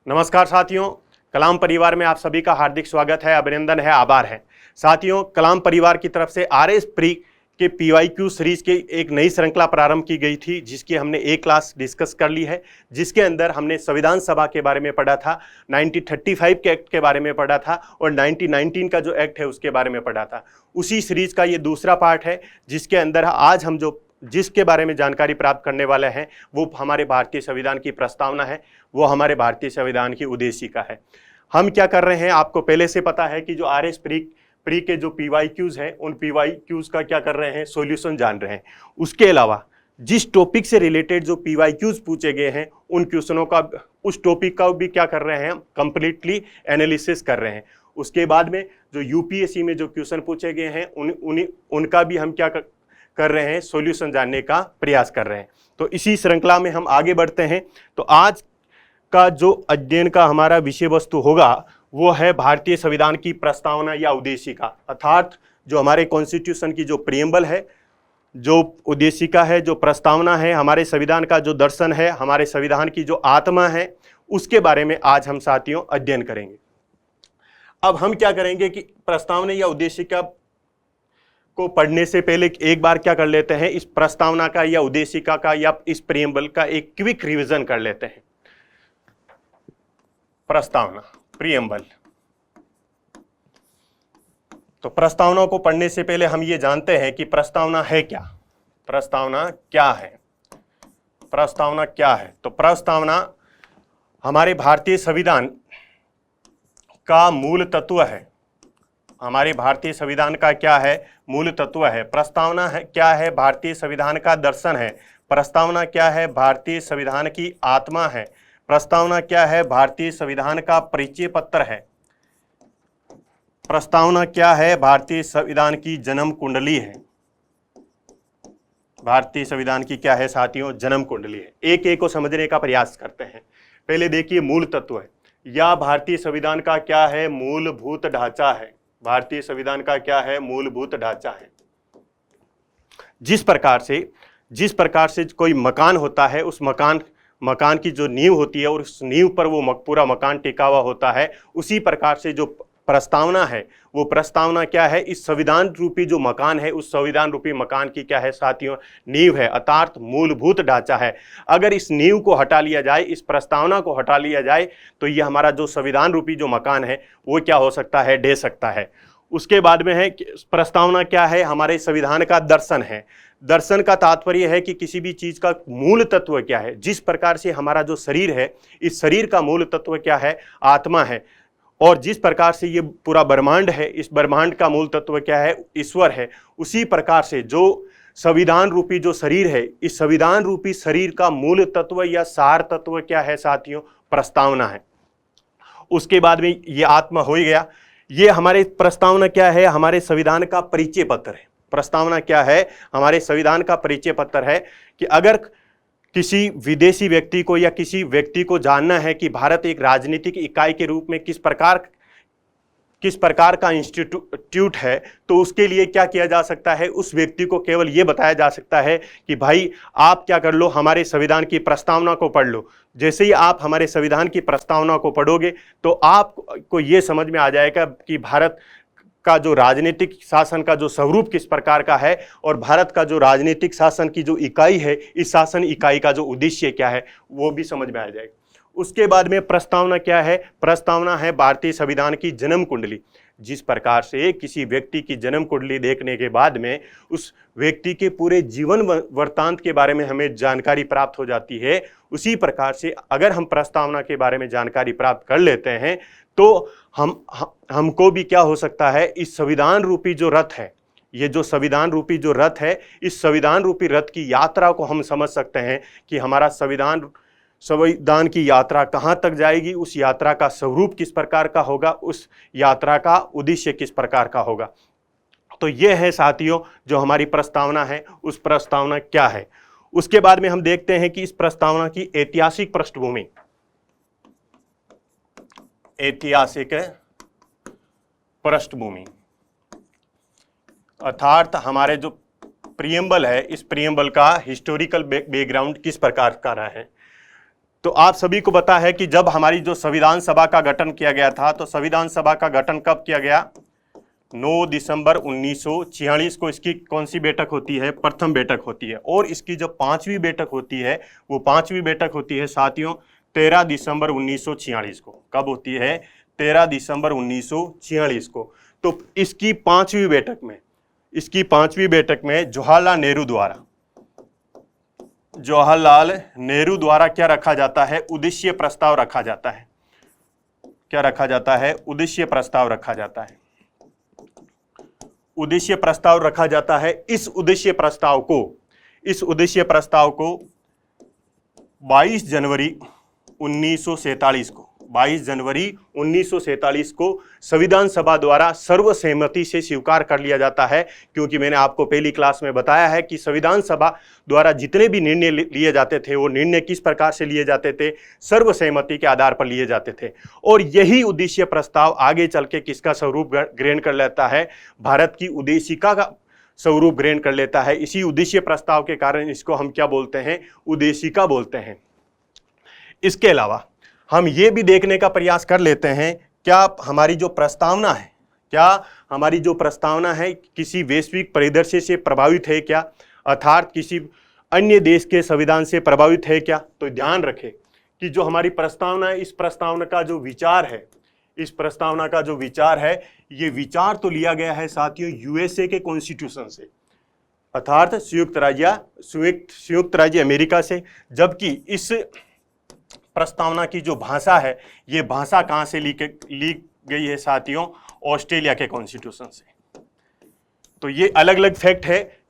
नमस्कार साथियों, कलाम परिवार में आप सभी का हार्दिक स्वागत है, अभिनंदन है, आभार है। साथियों, कलाम परिवार की तरफ से आरएस प्री के पीवाईक्यू सीरीज की एक नई श्रृंखला प्रारंभ की गई थी, जिसकी हमने एक क्लास डिस्कस कर ली है, जिसके अंदर हमने संविधान सभा के बारे में पढ़ा था, 1935 के एक्ट के बारे में पढ़ा था और 1919 का जो एक्ट है उसके बारे में पढ़ा था। उसी सीरीज का ये दूसरा पार्ट है, जिसके अंदर आज हम जिसके बारे में जानकारी प्राप्त करने वाले हैं वो हमारे भारतीय संविधान की प्रस्तावना है, वो हमारे भारतीय संविधान की उद्देशिका है। हम क्या कर रहे हैं, आपको पहले से पता है कि जो आरएस प्री के जो पीवाईक्यूज हैं, उन पीवाईक्यूज का क्या कर रहे हैं, सॉल्यूशन जान रहे हैं। उसके अलावा जिस टॉपिक से रिलेटेड जो पीवाईक्यूज पूछे गए हैं, उन क्वेश्चनों का, उस टॉपिक का भी क्या कर रहे हैं, कंप्लीटली एनालिसिस कर रहे हैं। उसके बाद में जो यूपीएससी में जो क्वेश्चन पूछे गए हैं उनका भी हम क्या कर रहे हैं, सॉल्यूशन जानने का प्रयास कर रहे हैं। तो इसी श्रृंखला में हम आगे बढ़ते हैं। तो आज का जो अध्ययन का हमारा विषय वस्तु होगा वो है भारतीय संविधान की प्रस्तावना या उद्देशिका, अर्थात जो हमारे कॉन्स्टिट्यूशन की जो प्रियम्बल है, जो उद्देशिका है, जो प्रस्तावना है, हमारे संविधान का जो दर्शन है, हमारे संविधान की जो आत्मा है, उसके बारे में आज हम साथियों अध्ययन करेंगे। अब हम क्या करेंगे कि प्रस्तावना या उद्देशिका को पढ़ने से पहले एक बार क्या कर लेते हैं, इस प्रस्तावना का या उद्देशिका का या इस प्रियम्बल का एक क्विक रिवीजन कर लेते हैं। प्रस्तावना, प्रियम्बल। तो प्रस्तावना को पढ़ने से पहले हम ये जानते हैं कि प्रस्तावना है क्या। प्रस्तावना क्या है? प्रस्तावना क्या है? तो प्रस्तावना हमारे भारतीय संविधान का मूल तत्व है। हमारे भारतीय संविधान का क्या है, मूल तत्व है। प्रस्तावना है क्या है, भारतीय संविधान का दर्शन है। प्रस्तावना क्या है, भारतीय संविधान की आत्मा है। प्रस्तावना क्या है, भारतीय संविधान का परिचय पत्र है। प्रस्तावना क्या है, भारतीय संविधान की जन्म कुंडली है। भारतीय संविधान की क्या है साथियों, जन्म कुंडली है। एक एक को समझने का प्रयास करते हैं। पहले देखिए, मूल तत्व है या भारतीय संविधान का क्या है, मूलभूत ढांचा है। भारतीय संविधान का क्या है, मूलभूत ढांचा है। जिस प्रकार से कोई मकान होता है, उस मकान की जो नींव होती है और उस नींव पर वो पूरा मकान टिका हुआ होता है, उसी प्रकार से जो प्रस्तावना है, वो प्रस्तावना क्या है, इस संविधान रूपी जो मकान है, उस संविधान रूपी मकान की क्या है साथियों, नींव है, अर्थात मूलभूत ढांचा है। अगर इस नींव को हटा लिया जाए, इस प्रस्तावना को हटा लिया जाए, तो ये हमारा जो संविधान रूपी जो मकान है वो क्या हो सकता है, ढह सकता है। उसके बाद में है प्रस्तावना क्या है, हमारे संविधान का दर्शन है। दर्शन का तात्पर्य है कि किसी भी चीज का मूल तत्व क्या है। जिस प्रकार से हमारा जो शरीर है, इस शरीर का मूल तत्व क्या है, आत्मा है। और जिस प्रकार से ये पूरा ब्रह्मांड है, इस ब्रह्मांड का मूल तत्व क्या है, ईश्वर है। उसी प्रकार से जो संविधान रूपी जो शरीर है, इस संविधान रूपी शरीर का मूल तत्व या सार तत्व क्या है साथियों, प्रस्तावना है। उसके बाद में ये आत्मा हो ही गया। ये हमारे प्रस्तावना क्या है, हमारे संविधान का परिचय पत्र है। प्रस्तावना क्या है, हमारे संविधान का परिचय पत्र है कि अगर किसी विदेशी व्यक्ति को या किसी व्यक्ति को जानना है कि भारत एक राजनीतिक इकाई के रूप में किस प्रकार का इंस्टीट्यूट है, तो उसके लिए क्या किया जा सकता है, उस व्यक्ति को केवल ये बताया जा सकता है कि भाई आप क्या कर लो, हमारे संविधान की प्रस्तावना को पढ़ लो। जैसे ही आप हमारे संविधान की प्रस्तावना को पढ़ोगे तो आपको ये समझ में आ जाएगा कि भारत का जो राजनीतिक शासन का जो स्वरूप किस प्रकार का है और भारत का जो राजनीतिक शासन की जो इकाई है, इस शासन इकाई का जो उद्देश्य क्या है, वो भी समझ में आ जाएगा। उसके बाद में प्रस्तावना क्या है, प्रस्तावना है भारतीय संविधान की जन्म कुंडली। जिस प्रकार से किसी व्यक्ति की जन्म कुंडली देखने के बाद में उस व्यक्ति के पूरे जीवन वृत्तांत के बारे में हमें जानकारी प्राप्त हो जाती है, उसी प्रकार से अगर हम प्रस्तावना के बारे में जानकारी प्राप्त कर लेते हैं तो हमको भी क्या हो सकता है, इस संविधान रूपी जो रथ है, ये जो संविधान रूपी जो रथ है, इस संविधान रूपी रथ की यात्रा को हम समझ सकते हैं कि हमारा संविधान की यात्रा कहाँ तक जाएगी, उस यात्रा का स्वरूप किस प्रकार का होगा, उस यात्रा का उद्देश्य किस प्रकार का होगा। तो ये है साथियों जो हमारी प्रस्तावना है, उस प्रस्तावना क्या है। उसके बाद में हम देखते हैं कि इस प्रस्तावना की ऐतिहासिक पृष्ठभूमि, ऐतिहासिक पृष्ठभूमि अर्थात हमारे जो प्रियम्बल है, इस प्रियम्बल का हिस्टोरिकल बैकग्राउंड किस प्रकार का रहा है। तो आप सभी को पता है कि जब हमारी जो संविधान सभा का गठन किया गया था, तो संविधान सभा का गठन कब किया गया? 9 दिसंबर 1946 को इसकी कौन सी बैठक होती है? प्रथम बैठक होती है। और इसकी जो 5वीं बैठक होती है, वो 5वीं बैठक होती है साथियों 13 दिसंबर 1946 को। कब होती है? 13 दिसंबर 1946 को। तो इसकी 5वीं बैठक में जवाहरलाल नेहरू द्वारा क्या रखा जाता है? उद्देश्य प्रस्ताव रखा जाता है। क्या रखा जाता है? उद्देश्य प्रस्ताव रखा जाता है। उद्देश्य प्रस्ताव रखा जाता है। इस उद्देश्य प्रस्ताव को 22 जनवरी 1947 को संविधान सभा द्वारा सर्वसहमति से स्वीकार कर लिया जाता है। क्योंकि मैंने आपको पहली क्लास में बताया है कि संविधान सभा द्वारा जितने भी निर्णय लिए जाते थे, वो निर्णय किस प्रकार से लिए जाते थे? सर्वसहमति के आधार पर लिए जाते थे। और यही उद्देश्य प्रस्ताव आगे चल के किसका स्वरूप ग्रहण कर लेता है? भारत की उद्देशिका का स्वरूप ग्रहण कर लेता है। इसी उद्देश्य प्रस्ताव के कारण इसको हम क्या बोलते हैं? उद्देशिका बोलते हैं। इसके अलावा हम ये भी देखने का प्रयास कर लेते हैं, क्या हमारी जो प्रस्तावना है किसी वैश्विक परिदृश्य से प्रभावित है क्या? अर्थात किसी अन्य देश के संविधान से प्रभावित है क्या? तो ध्यान रखें कि जो हमारी प्रस्तावना है, इस प्रस्तावना का जो विचार है, ये विचार तो लिया गया है साथियों यूएसए के कॉन्स्टिट्यूशन से, अर्थात संयुक्त राज्य अमेरिका से। जबकि इस प्रस्तावना की जो भाषा है, ये भाषा कहां से ली गई है साथियों? ऑस्ट्रेलिया के कॉन्स्टिट्यूशन से। तो ये अलग अलग फैक्ट है,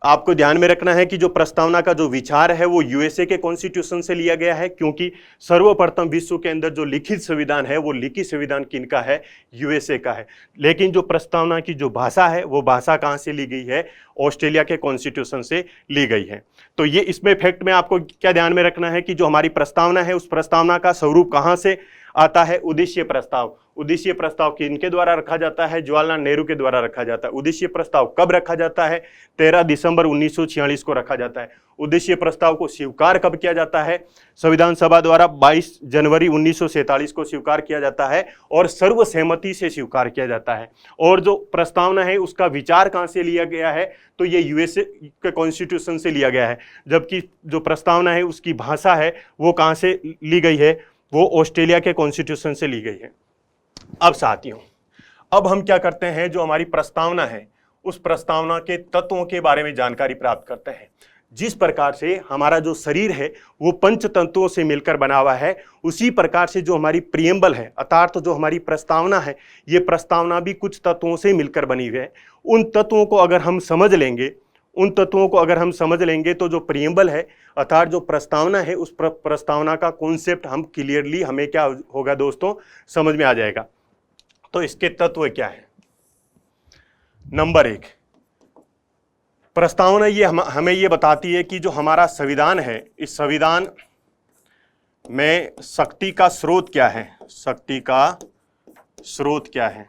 आपको ध्यान में रखना है कि जो प्रस्तावना का जो विचार है वो यूएसए के कॉन्स्टिट्यूशन से लिया गया है। क्योंकि सर्वप्रथम विश्व के अंदर जो लिखित संविधान है, वो लिखित संविधान किनका है? यूएसए का है। लेकिन जो प्रस्तावना की जो भाषा है, वो भाषा कहां से ली गई है? ऑस्ट्रेलिया के कॉन्स्टिट्यूशन से ली गई है। तो ये इसमें फैक्ट में आपको क्या ध्यान में रखना है कि जो हमारी प्रस्तावना है, उस प्रस्तावना का स्वरूप कहां से आता है? उद्देश्य प्रस्ताव। उद्देश्य प्रस्ताव किनके द्वारा रखा जाता है? जवाहरलाल नेहरू के द्वारा रखा जाता है। उद्देश्य प्रस्ताव कब रखा जाता है? 13 दिसंबर 1946 को रखा जाता है। उद्देश्य प्रस्ताव को स्वीकार कब किया जाता है? संविधान सभा द्वारा 22 जनवरी 1947 को स्वीकार किया जाता है और सर्वसहमति से स्वीकार किया जाता है। और जो प्रस्तावना है उसका विचार कहां से लिया गया है? तो ये यूएसए के कॉन्स्टिट्यूशन से लिया गया है। जबकि जो प्रस्तावना है उसकी भाषा है वो कहां से ली गई है? वो ऑस्ट्रेलिया के कॉन्स्टिट्यूशन से ली गई है। अब साथियों, अब हम क्या करते हैं, जो हमारी प्रस्तावना है उस प्रस्तावना के तत्वों के बारे में जानकारी प्राप्त करते हैं। जिस प्रकार से हमारा जो शरीर है वो पंच तत्वों से मिलकर बना हुआ है, उसी प्रकार से जो हमारी प्रियम्बल है, अर्थात तो जो हमारी प्रस्तावना है, ये प्रस्तावना भी कुछ तत्वों से मिलकर बनी हुई है। उन तत्वों को अगर हम समझ लेंगे तो जो प्रियम्बल है, अर्थात जो प्रस्तावना है, उस प्रस्तावना का कॉन्सेप्ट हम क्लियरली हमें क्या होगा दोस्तों? समझ में आ जाएगा। तो इसके तत्व क्या है? नंबर 1, प्रस्तावना ये हमें ये बताती है कि जो हमारा संविधान है, इस संविधान में शक्ति का स्रोत क्या है? शक्ति का स्रोत क्या है?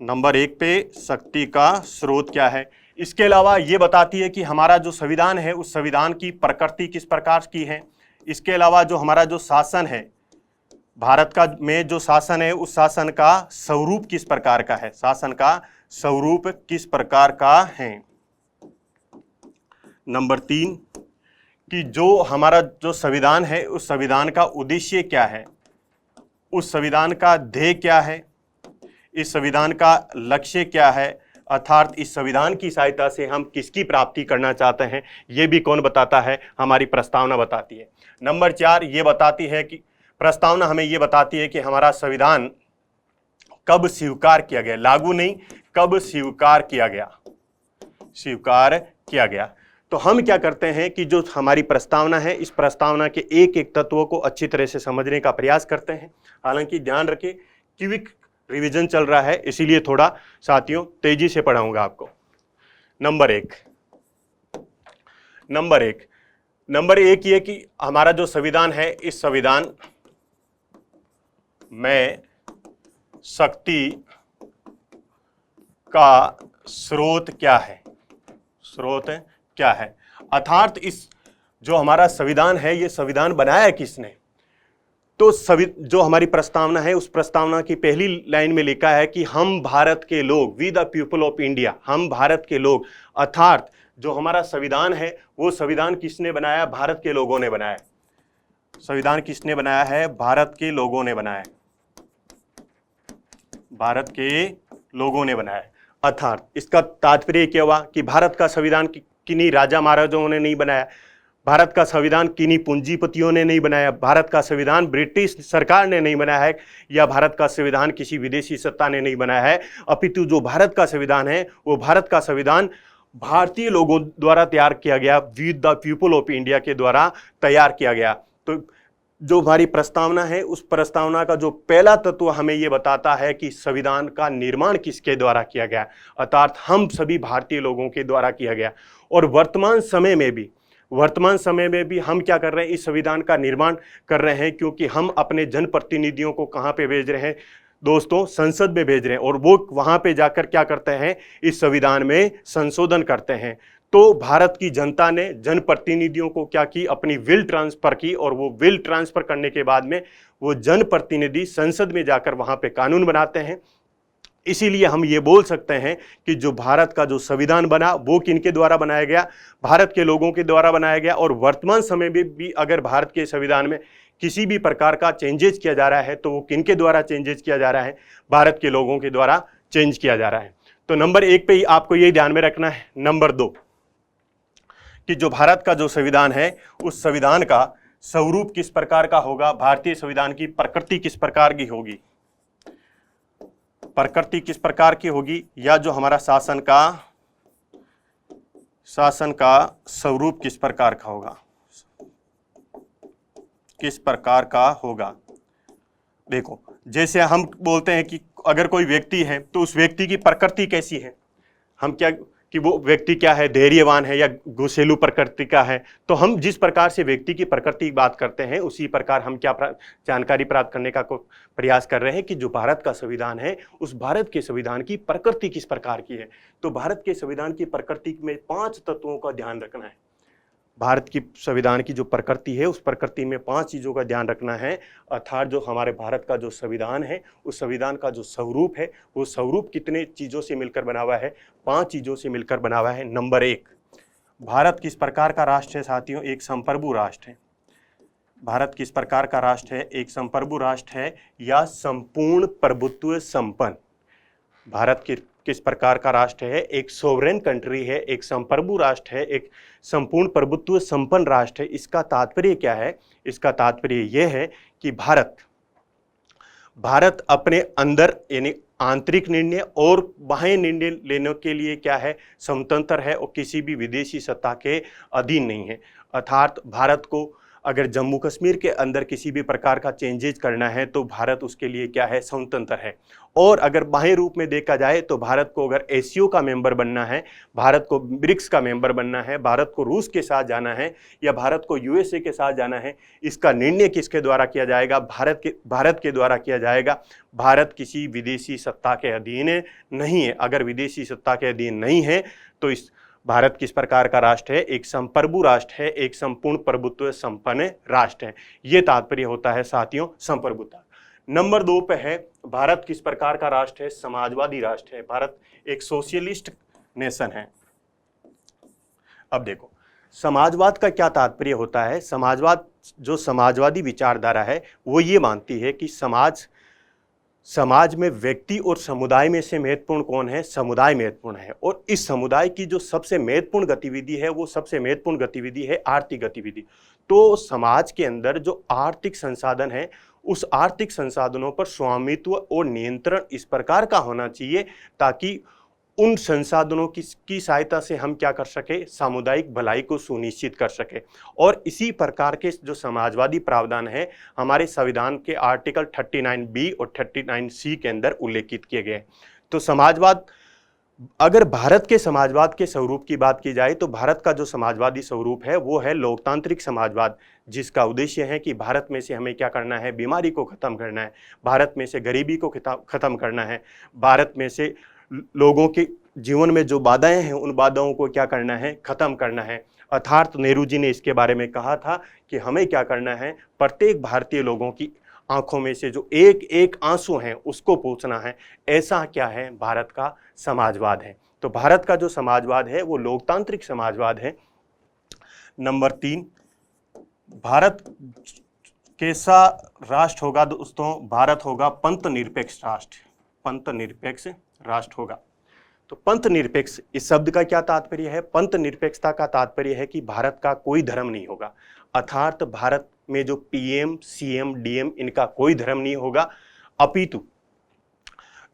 नंबर 1 पे शक्ति का स्रोत क्या है। इसके अलावा ये बताती है कि हमारा जो संविधान है, उस संविधान की प्रकृति किस प्रकार की है। इसके अलावा जो हमारा जो शासन है, भारत का में जो शासन है, उस शासन का स्वरूप किस प्रकार का है? शासन का स्वरूप किस प्रकार का है। नंबर 3, कि जो हमारा जो संविधान है, उस संविधान का उद्देश्य क्या है, उस संविधान का ध्येय क्या है, इस संविधान का लक्ष्य क्या है, अर्थात इस संविधान की सहायता से हम किसकी प्राप्ति करना चाहते हैं, ये भी कौन बताता है? हमारी प्रस्तावना बताती है। नंबर 4, ये बताती है कि प्रस्तावना हमें ये बताती है कि हमारा संविधान कब स्वीकार किया गया, लागू नहीं, कब स्वीकार किया गया। तो हम क्या करते हैं कि जो हमारी प्रस्तावना है, इस प्रस्तावना के एक एक तत्वों को अच्छी तरह से समझने का प्रयास करते हैं। हालांकि ध्यान रखें, क्विक रिवीजन चल रहा है, इसीलिए थोड़ा साथियों तेजी से पढ़ाऊंगा आपको। नंबर एक ये कि हमारा जो संविधान है, इस संविधान में शक्ति का स्रोत क्या है? अर्थात इस जो हमारा संविधान है, ये संविधान बनाया किसने? तो जो हमारी प्रस्तावना है, उस प्रस्तावना की पहली लाइन में लिखा है कि हम भारत के लोग, we the people of India, हम भारत के लोग, अर्थात जो हमारा संविधान है वो संविधान किसने बनाया? भारत के लोगों ने बनाया। संविधान किसने बनाया है? भारत के लोगों ने बनाया, भारत के लोगों ने बनाया। अर्थात इसका तात्पर्य क्या हुआ कि भारत का संविधान किन्हीं राजा महाराजाओं ने नहीं बनाया, भारत का संविधान किन्हीं पूंजीपतियों ने नहीं बनाया, भारत का संविधान ब्रिटिश सरकार ने नहीं बनाया है, या भारत का संविधान किसी विदेशी सत्ता ने नहीं बनाया है, अपितु जो भारत का संविधान है वो भारत का संविधान भारतीय लोगों द्वारा तैयार किया गया, with the people of India के द्वारा तैयार किया गया। तो जो हमारी प्रस्तावना है, उस प्रस्तावना का जो पहला तत्व हमें यह बताता है कि संविधान का निर्माण किसके द्वारा किया गया, अर्थात हम सभी भारतीय लोगों के द्वारा किया गया। और वर्तमान समय में भी हम क्या कर रहे हैं? इस संविधान का निर्माण कर रहे हैं, क्योंकि हम अपने जनप्रतिनिधियों को कहां पे भेज रहे हैं दोस्तों? संसद में भेज रहे हैं, और वो वहां पे जाकर क्या करते हैं? इस संविधान में संशोधन करते हैं। तो भारत की जनता ने जनप्रतिनिधियों को क्या की? अपनी विल ट्रांसफर की, और वो विल ट्रांसफर करने के बाद में वो जनप्रतिनिधि संसद में जाकर वहां पे कानून बनाते हैं। इसीलिए हम ये बोल सकते हैं कि जो भारत का जो संविधान बना वो किनके द्वारा बनाया गया? भारत के लोगों के द्वारा बनाया गया। और वर्तमान समय में भी अगर भारत के संविधान में किसी भी प्रकार का चेंजेस किया जा रहा है तो वो किनके द्वारा चेंजेस किया जा रहा है? भारत के लोगों के द्वारा चेंज किया जा रहा है। तो नंबर 1 पे ही आपको ये ध्यान में रखना है। नंबर 2 कि जो भारत का जो संविधान है, उस संविधान का स्वरूप किस प्रकार का होगा? भारतीय संविधान की प्रकृति किस प्रकार की होगी? प्रकृति किस प्रकार की होगी, या जो हमारा शासन का स्वरूप किस प्रकार का होगा? किस प्रकार का होगा? देखो, जैसे हम बोलते हैं कि अगर कोई व्यक्ति है तो उस व्यक्ति की प्रकृति कैसी है, हम क्या कि वो व्यक्ति क्या है? धैर्यवान है या गुस्सेलू प्रकृति का है? तो हम जिस प्रकार से व्यक्ति की प्रकृति की बात करते हैं, उसी प्रकार हम क्या जानकारी प्राप्त करने का प्रयास कर रहे हैं कि जो भारत का संविधान है, उस भारत के संविधान की प्रकृति किस प्रकार की है। तो भारत के संविधान की प्रकृति में 5 तत्वों का ध्यान रखना है। भारत की संविधान की जो प्रकृति है, उस प्रकृति में 5 चीज़ों का ध्यान रखना है। अर्थात जो हमारे भारत का जो संविधान है, उस संविधान का जो स्वरूप है, वो स्वरूप कितने चीज़ों से मिलकर बना हुआ है? 5 चीज़ों से मिलकर बना हुआ है। नंबर 1, भारत किस प्रकार का राष्ट्र है साथियों? एक संप्रभु राष्ट्र है। भारत किस प्रकार का राष्ट्र है? एक संप्रभु राष्ट्र है या संपूर्ण प्रभुत्व संपन्न। भारत किस प्रकार का राष्ट्र है? एक सोवरेन कंट्री है, एक संप्रभु राष्ट्र है, एक संपूर्ण प्रभुत्व संपन्न राष्ट्र है। इसका तात्पर्य क्या है? इसका तात्पर्य यह है कि भारत अपने अंदर यानी आंतरिक निर्णय और बाह्य निर्णय लेने के लिए क्या है? स्वतंत्र है और किसी भी विदेशी सत्ता के अधीन नहीं है। अर्थात भारत को अगर जम्मू कश्मीर के अंदर किसी भी प्रकार का चेंजेस करना है तो भारत उसके लिए क्या है? स्वतंत्र है। और अगर बाह्य रूप में देखा जाए तो भारत को अगर एसीओ का मेंबर बनना है, भारत को ब्रिक्स का मेंबर बनना है, भारत को रूस के साथ जाना है या भारत को यूएसए के साथ जाना है, इसका निर्णय किसके द्वारा किया जाएगा? भारत के द्वारा किया जाएगा। भारत किसी विदेशी सत्ता के अधीन नहीं है। अगर विदेशी सत्ता के अधीन नहीं है तो इस भारत किस प्रकार का राष्ट्र है? एक संप्रभु राष्ट्र है, एक संपूर्ण प्रभुत्व संपन्न राष्ट्र है। ये तात्पर्य होता है साथियों संप्रभुता। नंबर 2 पे है भारत किस प्रकार का राष्ट्र है? समाजवादी राष्ट्र है। भारत एक सोशलिस्ट नेशन है। अब देखो, समाजवाद का क्या तात्पर्य होता है? जो समाजवादी विचारधारा है वो ये मानती है कि समाज में व्यक्ति और समुदाय में से महत्वपूर्ण कौन है? समुदाय महत्वपूर्ण है। और इस समुदाय की जो सबसे महत्वपूर्ण गतिविधि है, वो सबसे महत्वपूर्ण गतिविधि है आर्थिक गतिविधि। तो समाज के अंदर जो आर्थिक संसाधन है, उस आर्थिक संसाधनों पर स्वामित्व और नियंत्रण इस प्रकार का होना चाहिए ताकि उन संसाधनों की सहायता से हम क्या कर सके? सामुदायिक भलाई को सुनिश्चित कर सके। और इसी प्रकार के जो समाजवादी प्रावधान है हमारे संविधान के आर्टिकल 39B और 39C के अंदर उल्लेखित किए गए। तो समाजवाद, अगर भारत के समाजवाद के स्वरूप की बात की जाए तो भारत का जो समाजवादी स्वरूप है वो है लोकतांत्रिक समाजवाद, जिसका उद्देश्य है कि भारत में से हमें क्या करना है? बीमारी को खत्म करना है, भारत में से गरीबी को खत्म करना है, भारत में से लोगों के जीवन में जो बाधाएं हैं उन बाधाओं को क्या करना है, खत्म करना है। अर्थात नेहरू जी ने इसके बारे में कहा था कि हमें क्या करना है, प्रत्येक भारतीय लोगों की आंखों में से जो एक एक आंसू हैं उसको पूछना है। ऐसा क्या है, भारत का समाजवाद है। तो भारत का जो समाजवाद है वो लोकतांत्रिक समाजवाद है। नंबर 3, भारत कैसा राष्ट्र होगा दोस्तों? भारत होगा पंथ निरपेक्ष राष्ट्र। पंथ निरपेक्ष राष्ट्र होगा। तो पंथ निरपेक्ष इस शब्द का क्या तात्पर्य है? पंथ निरपेक्षता का तात्पर्य है कि भारत का कोई धर्म नहीं होगा। अर्थात भारत में जो पीएम, सीएम, डीएम इनका कोई धर्म नहीं होगा, अपितु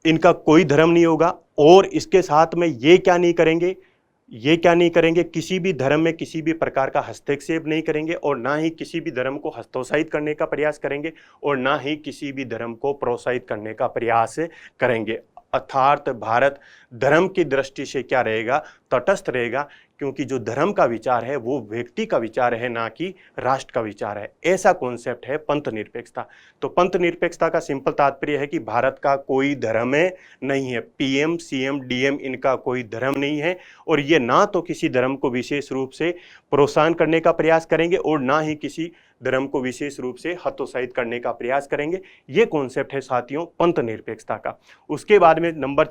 इनका कोई धर्म नहीं होगा। और इसके साथ में ये क्या नहीं करेंगे, किसी भी धर्म में किसी भी प्रकार का हस्तक्षेप नहीं करेंगे, और ना ही किसी भी धर्म को हतोत्साहित करने का प्रयास करेंगे, और ना ही किसी भी धर्म को प्रोत्साहित करने का प्रयास करेंगे। अर्थात भारत धर्म की दृष्टि से क्या रहेगा? तटस्थ रहेगा, क्योंकि जो धर्म का विचार है वो व्यक्ति का विचार है, ना कि राष्ट्र का विचार है। ऐसा कॉन्सेप्ट है पंथ निरपेक्षता। तो पंथ निरपेक्षता का सिंपल तात्पर्य है कि भारत का कोई धर्म नहीं है, पीएम, सीएम, डीएम इनका कोई धर्म नहीं है, और ये ना तो किसी धर्म को विशेष रूप से प्रोत्साहन करने का प्रयास करेंगे, और ना ही किसी धर्म को विशेष रूप से हतोत्साहित करने का प्रयास करेंगे। ये कॉन्सेप्ट है साथियों पंथ निरपेक्षता का। उसके बाद में नंबर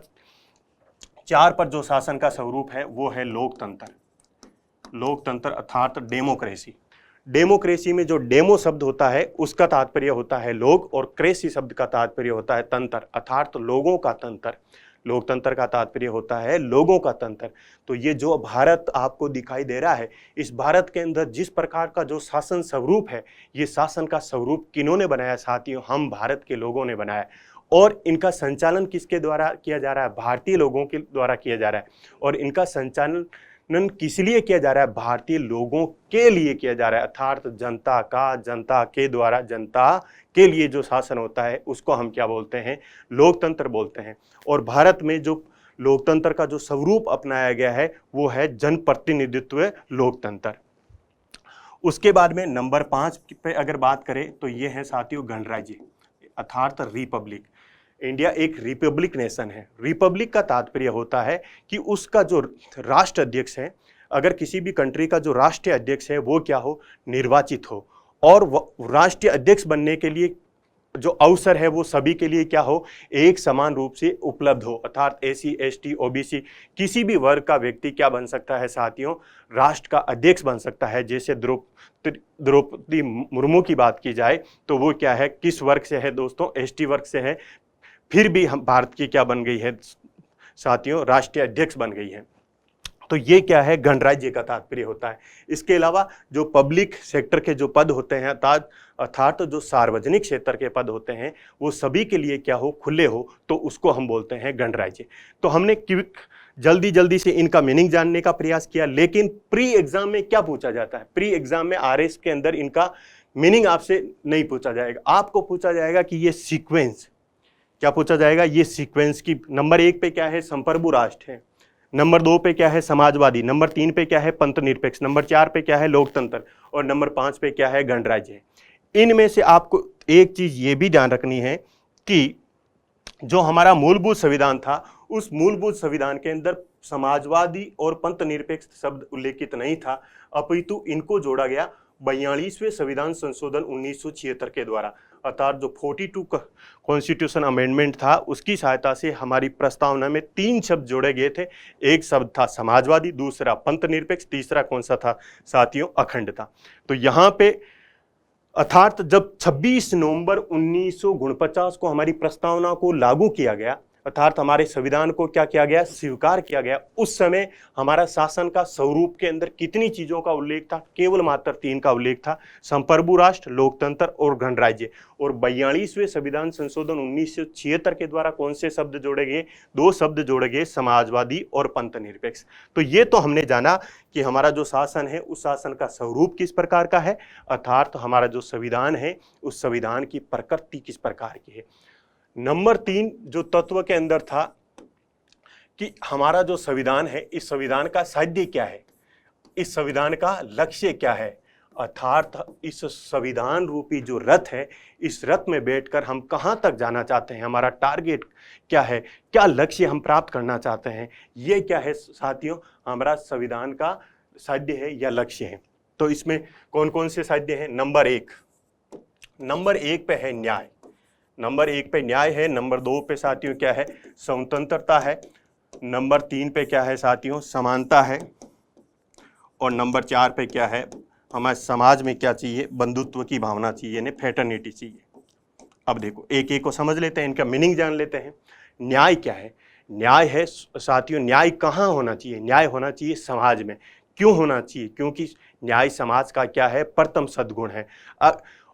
4 पर जो शासन का स्वरूप है वो है लोकतंत्र। लोकतंत्र अर्थात डेमोक्रेसी। डेमोक्रेसी में जो डेमो शब्द होता है उसका तात्पर्य होता है लोग, और क्रेसी शब्द का तात्पर्य होता है तंत्र, अर्थात लोगों का तंत्र। लोकतंत्र का तात्पर्य होता है लोगों का तंत्र। तो ये जो भारत आपको दिखाई दे रहा है, इस भारत के अंदर जिस प्रकार का जो शासन स्वरूप है, ये शासन का स्वरूप किन्होंने बनाया साथियों? हम भारत के लोगों ने बनाया। और इनका संचालन किसके द्वारा किया जा रहा है? भारतीय लोगों के द्वारा किया जा रहा है। और इनका संचालन किस लिए किया जा रहा है? भारतीय लोगों के लिए किया जा रहा है। अर्थात जनता के द्वारा, जनता के लिए जो शासन होता है उसको हम क्या बोलते हैं? लोकतंत्र बोलते हैं। और भारत में जो लोकतंत्र का जो स्वरूप अपनाया गया है वो है जनप्रतिनिधित्व लोकतंत्र। उसके बाद में नंबर 5 पे अगर बात करें तो ये है साथियों गणराज्य, अर्थात रिपब्लिक। इंडिया एक रिपब्लिक नेशन है। रिपब्लिक का तात्पर्य होता है कि उसका जो राष्ट्र अध्यक्ष है, अगर किसी भी कंट्री का जो राष्ट्रीय अध्यक्ष है वो क्या हो? निर्वाचित हो, और राष्ट्रीय अध्यक्ष बनने के लिए जो अवसर है वो सभी के लिए क्या हो? एक समान रूप से उपलब्ध हो। अर्थात एसी, एसटी, ओबीसी किसी भी वर्ग का व्यक्ति क्या बन सकता है साथियों? राष्ट्र का अध्यक्ष बन सकता है। जैसे द्रौपदी मुर्मू की बात की जाए तो वो क्या है, किस वर्ग से है दोस्तों? एसटी वर्ग से है, फिर भी हम भारत की क्या बन गई है साथियों? राष्ट्रीय अध्यक्ष बन गई है। तो ये क्या है? गणराज्य का तात्पर्य होता है। इसके अलावा जो पब्लिक सेक्टर के जो पद होते हैं, अर्थात जो सार्वजनिक क्षेत्र के पद होते हैं वो सभी के लिए क्या हो? खुले हो, तो उसको हम बोलते हैं गणराज्य। तो हमने क्विक जल्दी से इनका मीनिंग जानने का प्रयास किया, लेकिन प्री एग्जाम में क्या पूछा जाता है? प्री एग्जाम में आरएस के अंदर इनका मीनिंग आपसे नहीं पूछा जाएगा। आपको पूछा जाएगा कि ये सीक्वेंस, क्या पूछा जाएगा? ये सीक्वेंस की नंबर 1 पे क्या है? संप्रभु राष्ट्र है। नंबर 2 पे क्या है? समाजवादी। नंबर 3 पे क्या है? पंथ निरपेक्ष। नंबर 4 पे क्या है? लोकतंत्र। और नंबर 5 पे क्या है? गणराज्य। इनमें से आपको एक चीज ये भी ध्यान रखनी है कि जो हमारा मूलभूत संविधान था, उस मूलभूत संविधान के अंदर समाजवादी और पंथ निरपेक्ष शब्द उल्लेखित नहीं था, अपितु इनको जोड़ा गया 42वें संविधान संशोधन 1976 के द्वारा। अर्थात जो 42 कॉन्स्टिट्यूशन अमेंडमेंट था उसकी सहायता से हमारी प्रस्तावना में 3 शब्द जोड़े गए थे। एक शब्द था समाजवादी, दूसरा पंथ निरपेक्ष, तीसरा कौन सा था साथियों? अखंडता। तो यहाँ पे अर्थात जब 26 नवंबर 1949 को हमारी प्रस्तावना को लागू किया गया, अर्थात हमारे संविधान को क्या किया गया? स्वीकार किया गया। उस समय हमारा शासन का स्वरूप के अंदर कितनी चीजों का उल्लेख था? केवल मात्र 3 का उल्लेख था, संप्रभु राष्ट्र, लोकतंत्र और गणराज्य। और 42वें संविधान संशोधन 1976 के द्वारा कौन से शब्द जोड़े गए? 2 शब्द जोड़े गए, समाजवादी और पंथ निरपेक्ष। तो ये तो हमने जाना कि हमारा जो शासन है उस शासन का स्वरूप किस प्रकार का है, अर्थात हमारा जो संविधान है उस संविधान की प्रकृति किस प्रकार की है। नंबर 3 जो तत्व के अंदर था कि हमारा जो संविधान है, इस संविधान का साध्य क्या है, इस संविधान का लक्ष्य क्या है, अर्थात इस संविधान रूपी जो रथ है, इस रथ में बैठकर हम कहाँ तक जाना चाहते हैं, हमारा टारगेट क्या है, क्या लक्ष्य हम प्राप्त करना चाहते हैं, ये क्या है साथियों, हमारा संविधान का साध्य है या लक्ष्य है। तो इसमें कौन कौन से साध्य हैं? नंबर एक पे है न्याय, नंबर 1 पे न्याय है, नंबर 2 पे साथियों क्या है? स्वतंत्रता है, नंबर 3 पे क्या है साथियों? समानता है, और नंबर 4 पे क्या है? हमारे समाज में क्या चाहिए? बंधुत्व की भावना चाहिए, यानी फ्रेटर्निटी चाहिए। अब देखो एक एक को समझ लेते हैं, इनका मीनिंग जान लेते हैं। न्याय क्या है? न्याय है साथियों, न्याय कहाँ होना चाहिए? न्याय होना चाहिए समाज में। क्यों होना चाहिए? क्योंकि न्याय समाज का क्या है? प्रथम सद्गुण है।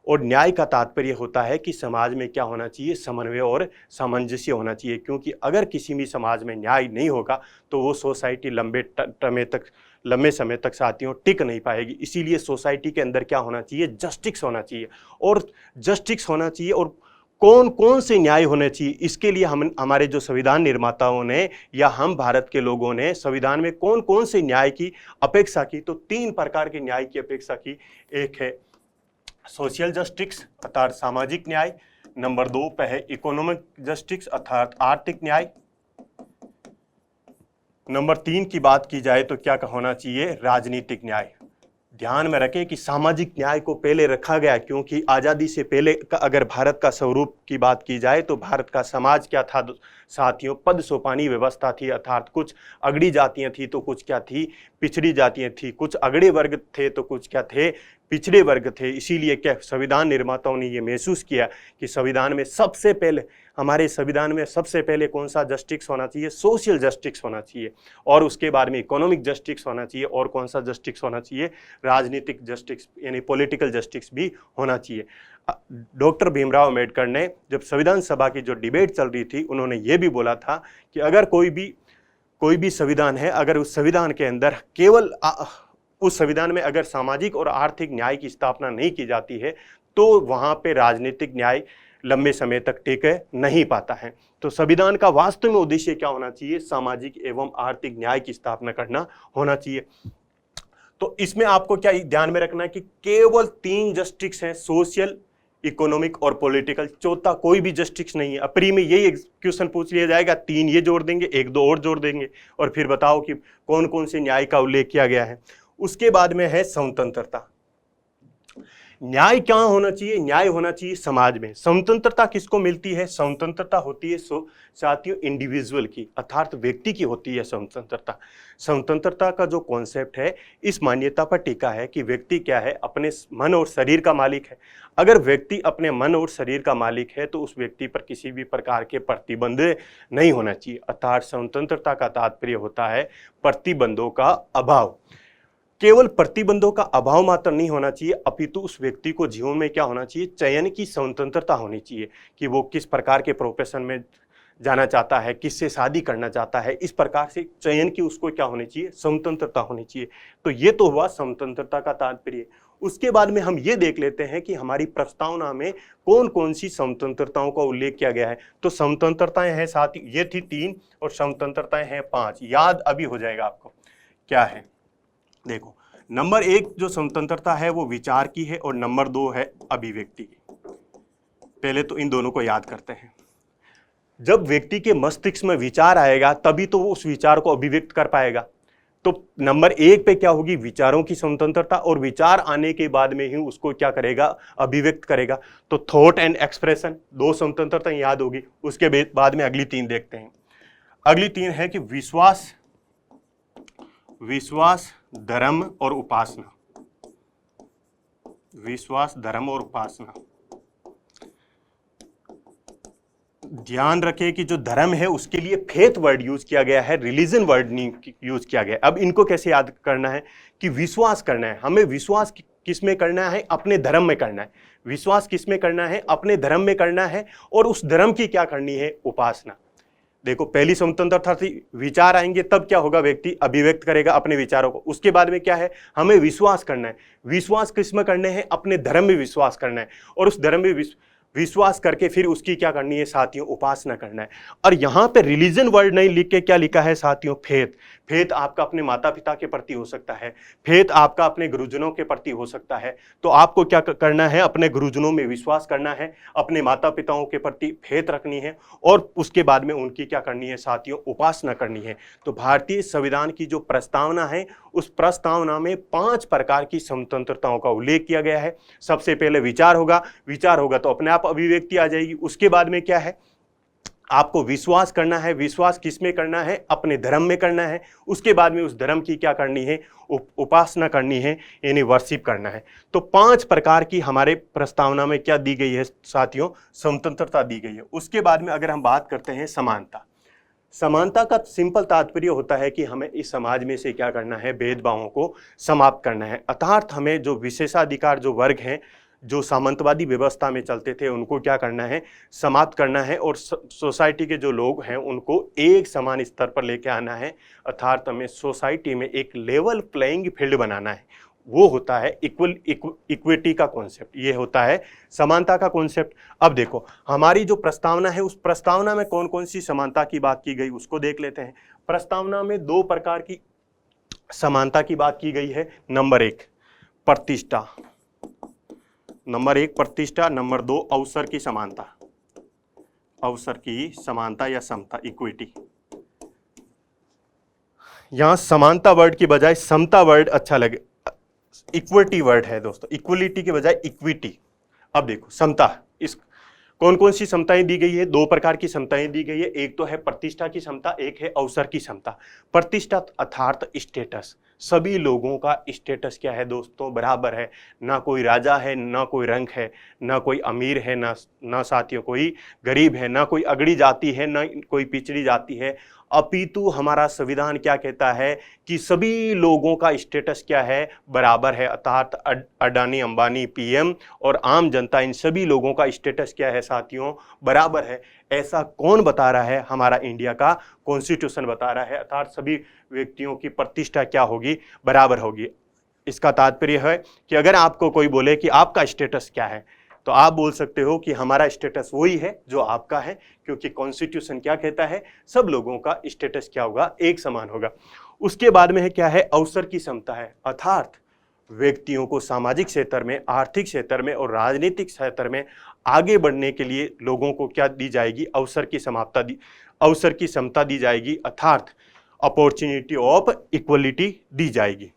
और न्याय का तात्पर्य होता है कि समाज में क्या होना चाहिए? समन्वय और सामंजस्य होना चाहिए, क्योंकि अगर किसी भी समाज में न्याय नहीं होगा तो वो सोसाइटी लंबे समय तक साथियों टिक नहीं पाएगी। इसीलिए सोसाइटी के अंदर क्या होना चाहिए? जस्टिस होना चाहिए। और जस्टिस होना चाहिए, और कौन कौन से न्याय होने चाहिए, इसके लिए हम हमारे जो संविधान निर्माताओं ने या हम भारत के लोगों ने संविधान में कौन कौन से न्याय की अपेक्षा की? तो 3 प्रकार के न्याय की अपेक्षा की। एक है सोशल जस्टिस अर्थात सामाजिक न्याय, नंबर 2 पे है इकोनॉमिक जस्टिस अर्थात आर्थिक न्याय, नंबर 3 की बात की जाए तो क्या होना चाहिए? राजनीतिक न्याय। ध्यान में रखें कि सामाजिक न्याय को पहले रखा गया, क्योंकि आज़ादी से पहले का अगर भारत का स्वरूप की बात की जाए तो भारत का समाज क्या था साथियों? पद सोपानी व्यवस्था थी, अर्थात कुछ अगड़ी जातियां थी तो कुछ क्या थी? पिछड़ी जातियां थी, कुछ अगड़े वर्ग थे तो कुछ क्या थे? पिछड़े वर्ग थे। इसीलिए क्या संविधान निर्माताओं ने ये महसूस किया कि संविधान में सबसे पहले, हमारे संविधान में सबसे पहले कौन सा जस्टिस होना चाहिए? सोशल जस्टिस होना चाहिए, और उसके बाद में इकोनॉमिक जस्टिस होना चाहिए, और कौन सा जस्टिस होना चाहिए? राजनीतिक जस्टिस यानी पॉलिटिकल जस्टिस भी होना चाहिए। डॉक्टर भीमराव अंबेडकर ने जब संविधान सभा की जो डिबेट चल रही थी, उन्होंने ये भी बोला था कि अगर कोई भी संविधान है, अगर उस संविधान के अंदर केवल उस संविधान में अगर सामाजिक और आर्थिक न्याय की स्थापना नहीं की जाती है तो वहां पे राजनीतिक न्याय लंबे समय तक टिक नहीं पाता है। तो संविधान का वास्तव में उद्देश्य क्या होना चाहिए? सामाजिक एवं आर्थिक न्याय की स्थापना करना होना चाहिए। तो इसमें आपको क्या ध्यान में रखना है कि केवल 3 जस्टिस हैं, सोशल, इकोनॉमिक और पॉलिटिकल। चौथा कोई भी जस्टिस नहीं है। प्री में यही क्वेश्चन पूछ लिया जाएगा, 3 ये जोड़ देंगे, 1-2 और जोड़ देंगे, और फिर बताओ कि कौन कौन से न्याय का उल्लेख किया गया है। उसके बाद में है स्वतंत्रता। न्याय क्या होना चाहिए? न्याय होना चाहिए समाज में। स्वतंत्रता किसको मिलती है? स्वतंत्रता होती है साथियों इंडिविजुअल की, अर्थात व्यक्ति की होती है स्वतंत्रता। स्वतंत्रता का जो कॉन्सेप्ट है इस मान्यता पर टिका है कि व्यक्ति क्या है? अपने मन और शरीर का मालिक है। अगर व्यक्ति अपने मन और शरीर का मालिक है तो उस व्यक्ति पर किसी भी प्रकार के प्रतिबंध नहीं होना चाहिए। अर्थात स्वतंत्रता का तात्पर्य होता है प्रतिबंधों का अभाव। केवल प्रतिबंधों का अभाव मात्र नहीं होना चाहिए, अपितु उस व्यक्ति को जीवन में क्या होना चाहिए? चयन की स्वतंत्रता होनी चाहिए कि वो किस प्रकार के प्रोफेशन में जाना चाहता है, किससे शादी करना चाहता है, इस प्रकार से चयन की उसको क्या होनी चाहिए? स्वतंत्रता होनी चाहिए। तो ये तो हुआ स्वतंत्रता का तात्पर्य। उसके बाद में हम ये देख लेते हैं कि हमारी प्रस्तावना में कौन कौन सी स्वतंत्रताओं का उल्लेख किया गया है। तो स्वतंत्रताएं हैं साथ, ये थी 3 और स्वतंत्रताएं हैं 5। याद अभी हो जाएगा आपको क्या है। देखो नंबर 1 जो स्वतंत्रता है वो विचार की है, और नंबर 2 है अभिव्यक्ति की। पहले तो इन दोनों को याद करते हैं। जब व्यक्ति के मस्तिष्क में विचार आएगा तभी तो वो उस विचार को अभिव्यक्त कर पाएगा। तो नंबर 1 पे क्या होगी? विचारों की स्वतंत्रता, और विचार आने के बाद में ही उसको क्या करेगा? अभिव्यक्त करेगा। तो थॉट एंड एक्सप्रेशन 2 स्वतंत्रता याद होगी। उसके बाद में अगली 3 देखते हैं। अगली 3 है कि विश्वास, धर्म और उपासना। विश्वास, धर्म और उपासना। ध्यान रखें कि जो धर्म है उसके लिए फेथ वर्ड यूज किया गया है, रिलीजन वर्ड नहीं यूज किया गया। अब इनको कैसे याद करना है कि विश्वास करना है, हमें विश्वास किस में करना है? अपने धर्म में करना है। विश्वास किस में करना है? अपने धर्म में करना है। और उस धर्म की क्या करनी है? उपासना। देखो पहली स्वतंत्रता थी, विचार आएंगे तब क्या होगा? व्यक्ति अभिव्यक्त करेगा अपने विचारों को। उसके बाद में क्या है? हमें विश्वास करना है। विश्वास किस में करने हैं? अपने धर्म में विश्वास करना है। और उस धर्म में विश्वास करके फिर उसकी क्या करनी है साथियों, उपासना करना है। और यहां पे रिलीजन वर्ड नहीं लिख के क्या लिखा है साथियों, फेथ। फेथ आपका अपने माता पिता के प्रति हो सकता है, फेथ आपका अपने गुरुजनों के प्रति हो सकता है। तो आपको क्या करना है, अपने गुरुजनों में विश्वास करना है, अपने माता पिताओं के प्रति फेथ रखनी है और उसके बाद में उनकी क्या करनी है साथियों, उपासना करनी है। तो भारतीय संविधान की जो प्रस्तावना है, उस प्रस्तावना में 5 प्रकार की स्वतंत्रताओं का उल्लेख किया गया है। सबसे पहले विचार होगा, विचार होगा तो अपने आप अभिव्यक्ति आ जाएगी। उसके बाद में क्या है, आपको विश्वास करना है। विश्वास किस में करना है, अपने धर्म में करना है। उसके बाद में उस धर्म की क्या करनी है, उपासना करनी है, यानी वर्शिप करना है। तो 5 प्रकार की हमारे प्रस्तावना में क्या दी गई है साथियों, स्वतंत्रता दी गई है। उसके बाद में अगर हम बात करते हैं समानता, समानता का सिंपल तात्पर्य होता है कि हमें इस समाज में से क्या करना है, भेदभावों को समाप्त करना है। अर्थात हमें जो विशेषाधिकार जो वर्ग हैं, जो सामंतवादी व्यवस्था में चलते थे, उनको क्या करना है, समाप्त करना है और सोसाइटी के जो लोग हैं उनको एक समान स्तर पर लेके आना है। अर्थात हमें सोसाइटी में एक लेवल प्लेइंग फील्ड बनाना है। वो होता है इक्विटी का कॉन्सेप्ट, ये होता है समानता का कॉन्सेप्ट। अब देखो हमारी जो प्रस्तावना है, उस प्रस्तावना में कौन कौन सी समानता की बात की गई उसको देख लेते हैं। प्रस्तावना में 2 प्रकार की समानता की बात की गई है। नंबर 1 प्रतिष्ठा, नंबर 1 प्रतिष्ठा, नंबर 2 अवसर की समानता, अवसर की समानता या समता, इक्विटी। यहां समानता वर्ड की बजाय समता वर्ड अच्छा लगे, इक्विटी वर्ड है दोस्तों, इक्वलिटी के बजाय इक्विटी। अब देखो समता, इस कौन कौन सी समताएं दी गई है, 2 प्रकार की समताएं दी गई है। एक तो है प्रतिष्ठा की समता, एक है अवसर की समता। प्रतिष्ठा अर्थात स्टेटस, सभी लोगों का स्टेटस क्या है दोस्तों, बराबर है। ना कोई राजा है, ना कोई रंक है, ना कोई अमीर है, ना साथियों कोई गरीब है, ना कोई अगड़ी जाति है, ना कोई पिछड़ी जाति है। अपितु हमारा संविधान क्या कहता है कि सभी लोगों का स्टेटस क्या है, बराबर है। अर्थात अडानी, अंबानी, पीएम और आम जनता, इन सभी लोगों का स्टेटस क्या है साथियों, बराबर है। ऐसा कौन बता रहा है, हमारा इंडिया का कॉन्स्टिट्यूशन बता रहा है। अर्थात सभी व्यक्तियों की प्रतिष्ठा क्या होगी, बराबर होगी। इसका तात्पर्य है कि अगर आपको कोई बोले कि आपका स्टेटस क्या है, तो आप बोल सकते हो कि हमारा स्टेटस वही है जो आपका है, क्योंकि कॉन्स्टिट्यूशन क्या कहता है, सब लोगों का स्टेटस क्या होगा, एक समान होगा। उसके बाद में है क्या है, अवसर की समता है। अर्थात व्यक्तियों को सामाजिक क्षेत्र में, आर्थिक क्षेत्र में और राजनीतिक क्षेत्र में आगे बढ़ने के लिए लोगों को क्या दी जाएगी, अवसर की समता दी जाएगी। अर्थात अपॉर्चुनिटी ऑफ इक्वलिटी दी जाएगी।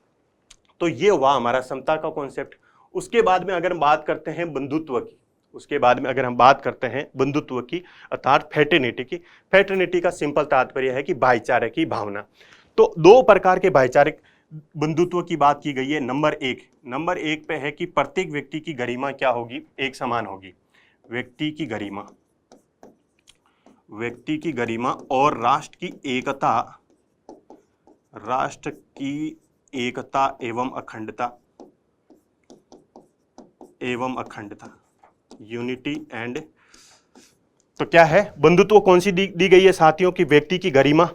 तो ये हुआ हमारा समता का कॉन्सेप्ट। उसके बाद में अगर हम बात करते हैं बंधुत्व की, उसके बाद में अगर हम बात करते हैं बंधुत्व की, अर्थात फ्रेटर्निटी की। फ्रेटर्निटी का सिंपल तात्पर्य है कि भाईचारे की भावना। तो 2 प्रकार के भाईचारिक बंधुत्व की बात की गई है। नंबर 1 पे है कि प्रत्येक व्यक्ति की गरिमा क्या होगी, एक समान होगी। व्यक्ति की गरिमा और राष्ट्र की एकता एवं अखंडता, यूनिटी एंड। तो क्या है, बंधुत्व कौन सी दी गई है साथियों, की व्यक्ति की गरिमा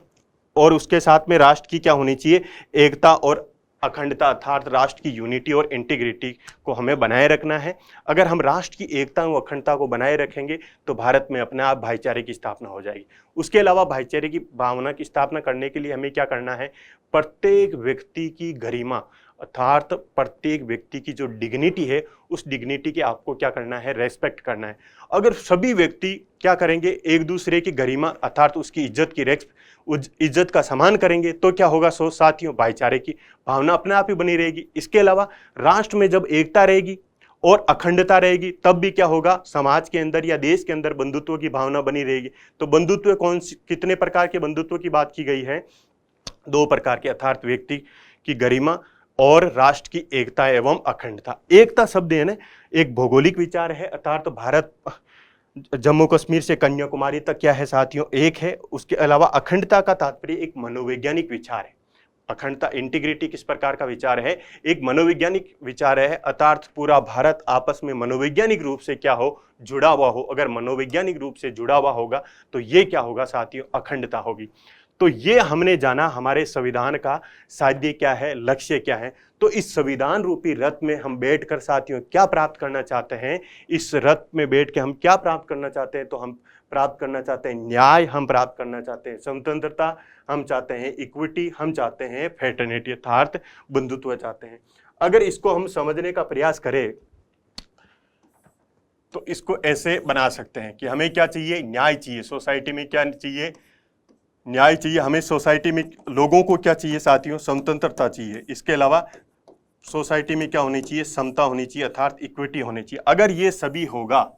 और उसके साथ में राष्ट्र की क्या होनी चाहिए, एकता और अखंडता। अर्थात राष्ट्र की यूनिटी और इंटीग्रिटी को हमें बनाए रखना है। अगर हम राष्ट्र की एकता और अखंडता को बनाए रखेंगे तो भारत में अपने आप भाईचारे की स्थापना हो जाएगी। उसके अलावा भाईचारे की भावना की स्थापना करने के लिए हमें क्या करना है, प्रत्येक व्यक्ति की गरिमा, अर्थात प्रत्येक व्यक्ति की जो डिग्निटी है, उस डिग्निटी की आपको क्या करना है, रेस्पेक्ट करना है। अगर सभी व्यक्ति क्या करेंगे, एक दूसरे की गरिमा अर्थात उसकी इज्जत का सम्मान करेंगे, तो क्या होगा साथियों, भाईचारे की भावना अपने आप ही बनी रहेगी। इसके अलावा राष्ट्र में जब एकता रहेगी और अखंडता रहेगी, तब भी क्या होगा, समाज के अंदर या देश के अंदर बंधुत्व की भावना बनी रहेगी। तो बंधुत्व कितने प्रकार के बंधुत्व की बात की गई है, 2 प्रकार के, अर्थात व्यक्ति की गरिमा और राष्ट्र की एकता एवं अखंडता। एकता शब्द है ना, एक भौगोलिक विचार है। अर्थात भारत जम्मू कश्मीर से कन्याकुमारी तक क्या है साथियों, एक है। उसके अलावा अखंडता का तात्पर्य एक मनोवैज्ञानिक विचार है। अखंडता, इंटीग्रिटी किस प्रकार का विचार है, एक मनोवैज्ञानिक विचार है। अर्थात पूरा भारत आपस में मनोवैज्ञानिक रूप से क्या हो, जुड़ा हुआ हो। अगर मनोवैज्ञानिक रूप से जुड़ा हुआ होगा तो ये क्या होगा साथियों, अखंडता होगी। तो ये हमने जाना हमारे संविधान का साध्य क्या है, लक्ष्य क्या है। तो इस संविधान रूपी रथ में हम बैठकर साथियों क्या प्राप्त करना चाहते हैं, इस रथ में बैठ के हम क्या प्राप्त करना चाहते हैं, तो हम प्राप्त करना चाहते हैं न्याय, हम प्राप्त करना चाहते हैं स्वतंत्रता, हम चाहते हैं इक्विटी, हम चाहते हैं फ्रेटर्निटी अर्थात बंधुत्व चाहते हैं। अगर इसको हम समझने का प्रयास करें तो इसको ऐसे बना सकते हैं कि हमें क्या चाहिए, न्याय चाहिए। सोसाइटी में क्या चाहिए, न्याय चाहिए। हमें सोसाइटी में लोगों को क्या चाहिए साथियों, स्वतंत्रता चाहिए। इसके अलावा सोसाइटी में क्या होनी चाहिए, समता होनी चाहिए अर्थात इक्विटी होनी चाहिए। अगर ये सभी होगा,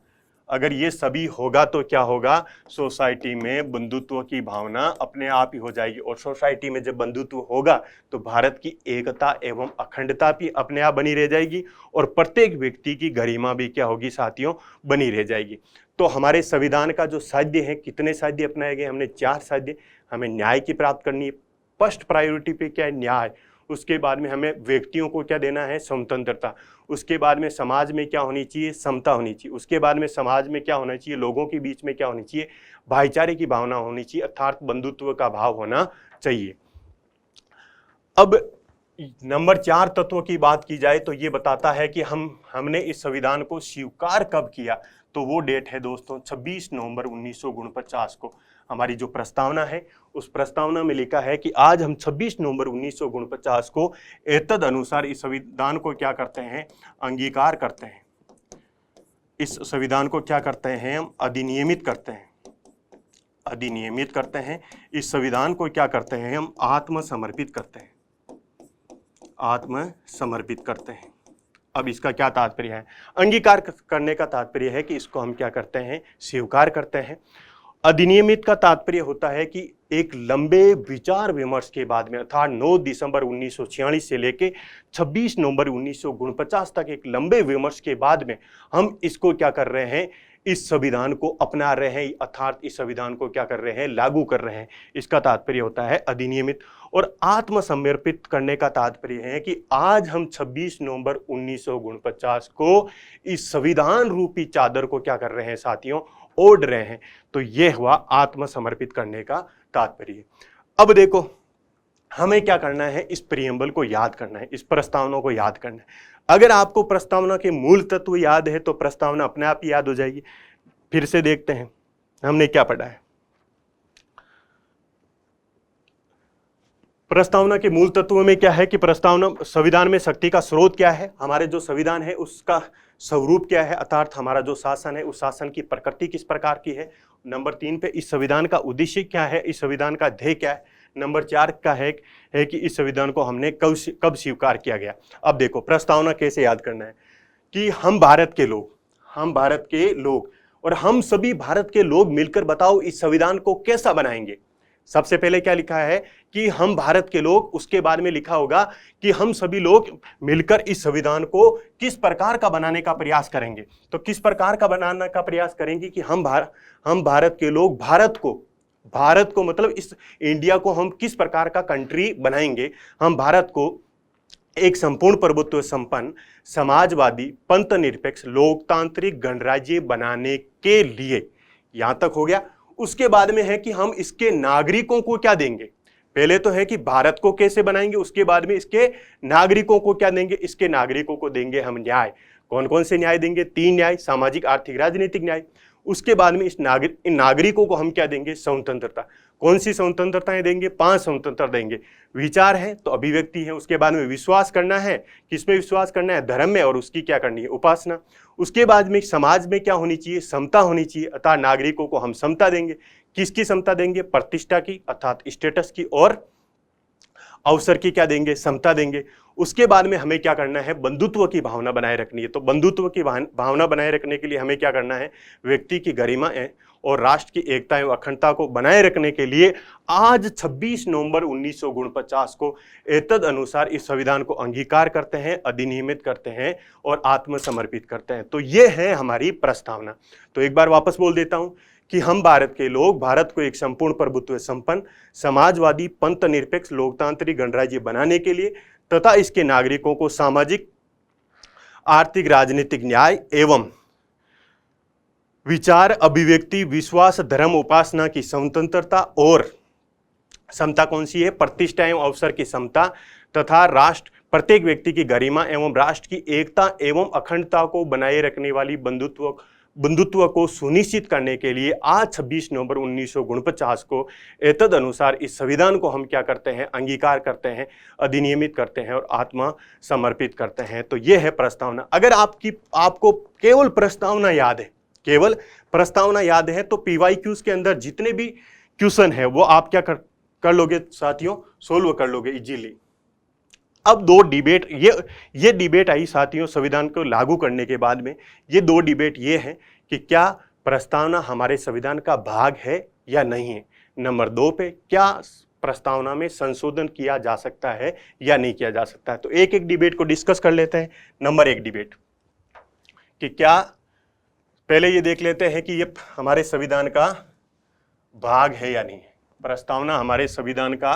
अगर ये सभी होगा तो क्या होगा, सोसाइटी में बंधुत्व की भावना अपने आप ही हो जाएगी। और सोसाइटी में जब बंधुत्व होगा तो भारत की एकता एवं अखंडता भी अपने आप बनी रह जाएगी और प्रत्येक व्यक्ति की गरिमा भी क्या होगी साथियों, बनी रह जाएगी। तो हमारे संविधान का जो साध्य है, कितने साध्य अपनाए गए, हमने 4 साध्य। हमें न्याय की प्राप्त करनी है, फर्स्ट प्रायोरिटी पे क्या है, न्याय। उसके बाद में हमें व्यक्तियों को क्या देना है, स्वतंत्रता। उसके बाद में समाज में क्या होनी चाहिए, समता होनी चाहिए। उसके बाद में समाज में क्या होना चाहिए, लोगों के बीच में क्या होनी चाहिए, भाईचारे की भावना होनी चाहिए अर्थात बंधुत्व का भाव होना चाहिए। अब नंबर 4 तत्वों की बात की जाए तो ये बताता है कि हमने इस संविधान को स्वीकार कब किया। तो वो डेट है दोस्तों 26 नवंबर 1949 को। हमारी जो प्रस्तावना है उस प्रस्तावना में लिखा है कि आज हम 26 नवंबर 1949 को एतद अनुसार इस संविधान को क्या करते हैं, अंगीकार करते हैं। इस संविधान को क्या करते हैं, हम अधिनियमित करते हैं, अधिनियमित करते हैं। इस संविधान को क्या करते हैं, हम आत्मसमर्पित करते हैं, आत्मसमर्पित करते हैं। अब इसका क्या तात्पर्य है, अंगीकार करने का तात्पर्य है कि इसको हम क्या करते हैं, स्वीकार करते हैं। अधिनियमित का तात्पर्य होता है कि एक लंबे विचार विमर्श के बाद में अर्थात 9 दिसंबर 1946 से लेके 26 नवंबर 1949 तक एक लंबे विमर्श के बाद में हम इसको क्या कर रहे हैं, इस संविधान को अपना रहे हैं अर्थात इस संविधान को क्या कर रहे हैं, लागू कर रहे हैं। इसका तात्पर्य होता है अधिनियमित। और आत्मसमर्पित करने का तात्पर्य है कि आज हम 26 नवंबर 1949 को इस संविधान रूपी चादर को क्या कर रहे हैं साथियों, ओढ़ रहे हैं। तो यह हुआ आत्मसमर्पित करने का तात्पर्य। अब देखो हमें क्या करना है, इस प्रियम्बल को याद करना है, इस प्रस्तावना को याद करना है। अगर आपको प्रस्तावना के मूल तत्व याद है तो प्रस्तावना अपने आप ही याद हो जाएगी। फिर से देखते हैं हमने क्या पढ़ा है। प्रस्तावना के मूल तत्वों में क्या है कि प्रस्तावना, संविधान में शक्ति का स्रोत क्या है, हमारे जो संविधान है उसका स्वरूप क्या है अर्थात हमारा जो शासन है उस शासन की प्रकृति किस प्रकार की है। नंबर 3 पे इस संविधान का उद्देश्य क्या है, इस संविधान का ध्येय क्या है। नंबर 4 का है कि इस संविधान को हमने कब स्वीकार किया गया। अब देखो प्रस्तावना कैसे याद करना है कि हम भारत के लोग और हम सभी भारत के लोग मिलकर बताओ इस संविधान को कैसा बनाएंगे। सबसे पहले क्या लिखा है कि हम भारत के लोग, उसके बाद में लिखा होगा कि हम सभी लोग मिलकर इस संविधान को किस प्रकार का बनाने का प्रयास करेंगे। तो किस प्रकार का बनाने का प्रयास करेंगे कि हम भारत के लोग भारत को मतलब इस इंडिया को हम किस प्रकार का कंट्री बनाएंगे। हम भारत को एक संपूर्ण प्रभुत्व संपन्न, समाजवादी, पंथ निरपेक्ष, लोकतांत्रिक गणराज्य बनाने के लिए, यहां तक हो गया। उसके बाद में है कि हम इसके नागरिकों को क्या देंगे। पहले तो है कि भारत को कैसे बनाएंगे, उसके बाद में इसके नागरिकों को क्या देंगे, इसके नागरिकों को देंगे हम न्याय। कौन कौन से न्याय देंगे, 3 न्याय, सामाजिक, आर्थिक, राजनीतिक न्याय। उसके बाद में इन नागरिकों को हम क्या देंगे, स्वतंत्रता। कौन सी स्वतंत्रताएं देंगे, 5 स्वतंत्रता देंगे। विचार है तो अभिव्यक्ति है। उसके बाद में विश्वास करना है, किसमें विश्वास करना है, धर्म में, और उसकी क्या करनी है, उपासना। उसके बाद में समाज में क्या होनी चाहिए, समता होनी चाहिए अर्थात नागरिकों को हम समता देंगे। किसकी समता देंगे, प्रतिष्ठा की अर्थात स्टेटस की, और अवसर की क्या देंगे, समता देंगे। उसके बाद में हमें क्या करना है, बंधुत्व की भावना बनाए रखनी है। तो बंधुत्व की भावना बनाए रखने के लिए हमें क्या करना है, व्यक्ति की गरिमा और राष्ट्र की एकता एवं अखंडता को बनाए रखने के लिए आज 26 नवंबर 1949 को एतद अनुसार इस संविधान को अंगीकार करते हैं, अधिनियमित करते हैं और आत्मसमर्पित करते हैं। तो ये है हमारी प्रस्तावना। तो एक बार वापस बोल देता हूं कि हम भारत के लोग भारत को एक संपूर्ण प्रभुत्व संपन्न, समाजवादी, पंथ निरपेक्ष, लोकतांत्रिक गणराज्य बनाने के लिए तथा इसके नागरिकों को सामाजिक, आर्थिक, राजनीतिक न्याय एवं विचार, अभिव्यक्ति, विश्वास, धर्म, उपासना की स्वतंत्रता और समता कौन सी है? प्रतिष्ठा एवं अवसर की समता तथा राष्ट्र प्रत्येक व्यक्ति की गरिमा एवं राष्ट्र की एकता एवं अखंडता को बनाए रखने वाली बंधुत्व को सुनिश्चित करने के लिए आज 26 नवंबर 1949 को एतद अनुसार इस संविधान को हम क्या करते हैं? अंगीकार करते हैं, अधिनियमित करते हैं और आत्मा समर्पित करते हैं। तो ये है प्रस्तावना। अगर आपको केवल प्रस्तावना याद है, केवल प्रस्तावना याद है, तो पीवाईक्यूज के अंदर जितने भी क्वेश्चन है वो आप क्या कर लोगे साथियों? सोल्व कर लोगे इजीली। अब दो डिबेट, ये डिबेट आई साथियों संविधान को लागू करने के बाद में। ये दो डिबेट ये है कि क्या प्रस्तावना हमारे संविधान का भाग है या नहीं है। नंबर 2 पे, क्या प्रस्तावना में संशोधन किया जा सकता है या नहीं किया जा सकता है। तो एक एक डिबेट को डिस्कस कर लेते हैं। नंबर 1 डिबेट कि क्या, पहले ये देख लेते हैं कि ये हमारे संविधान का भाग है या नहीं है। प्रस्तावना हमारे संविधान का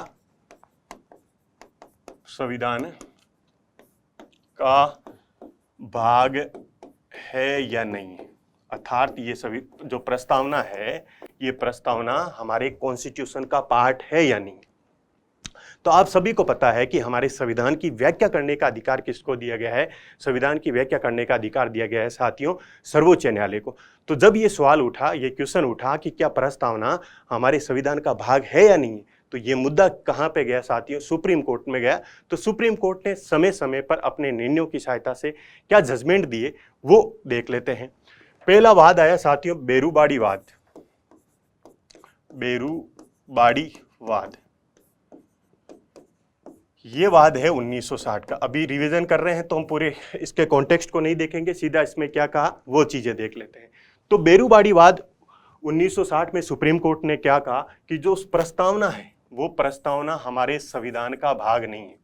भाग है या नहीं है। अर्थात ये सभी जो प्रस्तावना है, ये प्रस्तावना हमारे कॉन्स्टिट्यूशन का पार्ट है या नहीं। तो आप सभी को पता है कि हमारे संविधान की व्याख्या करने का अधिकार किसको दिया गया है? संविधान की व्याख्या करने का अधिकार दिया गया है साथियों सर्वोच्च न्यायालय को। तो जब ये सवाल उठा, ये क्वेश्चन उठा कि क्या प्रस्तावना हमारे संविधान का भाग है या नहीं, तो ये मुद्दा कहाँ पे गया साथियों? सुप्रीम कोर्ट में गया। तो सुप्रीम कोर्ट ने समय समय पर अपने निर्णयों की सहायता से क्या जजमेंट दिए वो देख लेते हैं। पहला वाद आया साथियों बेरूबाड़ी वाद। बेरूबाड़ी वाद, ये वाद है 1960 का। अभी रिवीजन कर रहे हैं तो हम पूरे इसके कॉन्टेक्स्ट को नहीं देखेंगे, सीधा इसमें क्या कहा वो चीजें देख लेते हैं। तो बेरूबाड़ी वाद 1960 में सुप्रीम कोर्ट ने क्या कहा कि जो प्रस्तावना है वो प्रस्तावना हमारे संविधान का भाग नहीं है।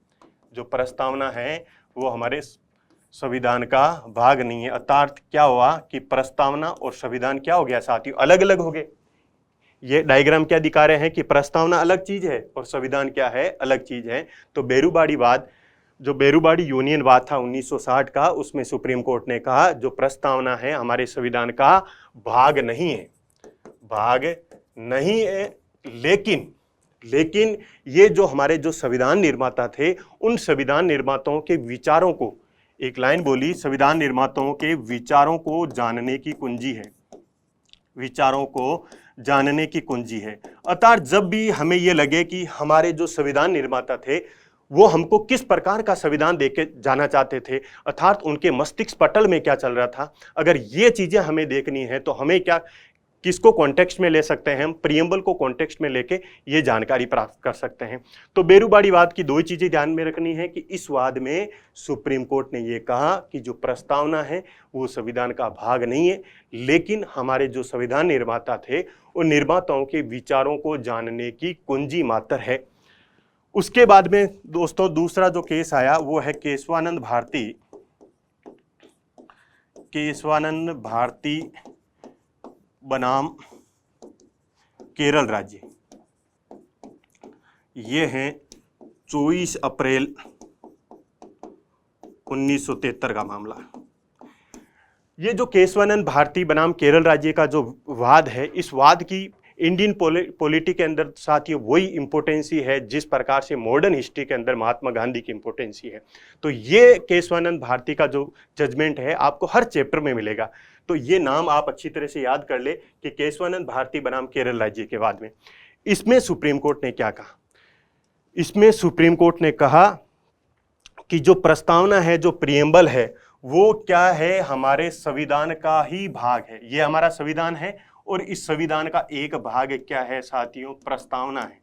जो प्रस्तावना है वो हमारे संविधान का भाग नहीं है। अर्थात क्या हुआ कि प्रस्तावना और संविधान क्या हो गया साथियों? अलग अलग हो गए। ये डायग्राम क्या दिखा रहे हैं कि प्रस्तावना अलग चीज है और संविधान क्या है? अलग चीज है। तो बेरूबाड़ी वाद, जो बेरूबाड़ी यूनियन वाद था 1960 का, उसमें सुप्रीम कोर्ट ने कहा जो प्रस्तावना है हमारे संविधान का भाग नहीं है, भाग नहीं है। लेकिन ये जो हमारे जो संविधान निर्माता थे, उन संविधान निर्माताओं के विचारों को, एक लाइन बोली, संविधान निर्माताओं के विचारों को जानने की कुंजी है, विचारों को जानने की कुंजी है। अर्थात जब भी हमें ये लगे कि हमारे जो संविधान निर्माता थे वो हमको किस प्रकार का संविधान देके जाना चाहते थे, अर्थात उनके मस्तिष्क पटल में क्या चल रहा था, अगर ये चीजें हमें देखनी है तो हमें क्या, किसको कॉन्टेक्स्ट में ले सकते हैं? हम प्रियम्बल को कॉन्टेक्स्ट में लेके ये जानकारी प्राप्त कर सकते हैं। तो बेरूबाड़ी वाद की दो चीजें ध्यान में रखनी है कि इस वाद में सुप्रीम कोर्ट ने ये कहा कि जो प्रस्तावना है वो संविधान का भाग नहीं है, लेकिन हमारे जो संविधान निर्माता थे उन निर्माताओं के विचारों को जानने की कुंजी मात्र है। उसके बाद में दोस्तों दूसरा जो केस आया वो है केशवानंद भारती बनाम केरल राज्य। ये है 24 अप्रैल 1973 का मामला। ये जो केशवानंद भारती बनाम केरल राज्य का जो वाद है, इस वाद की इंडियन पॉलिटी के अंदर साथियों वही इंपोर्टेंसी है जिस प्रकार से मॉडर्न हिस्ट्री के अंदर महात्मा गांधी की इंपोर्टेंसी है। तो ये केशवानंद भारती का जो जजमेंट है आपको हर चैप्टर में मिलेगा। तो ये नाम आप अच्छी तरह से याद कर ले कि केशवानंद भारती बनाम केरल राज्य के बाद में इसमें सुप्रीम कोर्ट ने क्या कहा? इसमें सुप्रीम कोर्ट ने कहा कि जो प्रस्तावना है, जो प्रियम्बल है, वो क्या है? हमारे संविधान का ही भाग है। ये हमारा संविधान है और इस संविधान का एक भाग क्या है साथियों? प्रस्तावना है।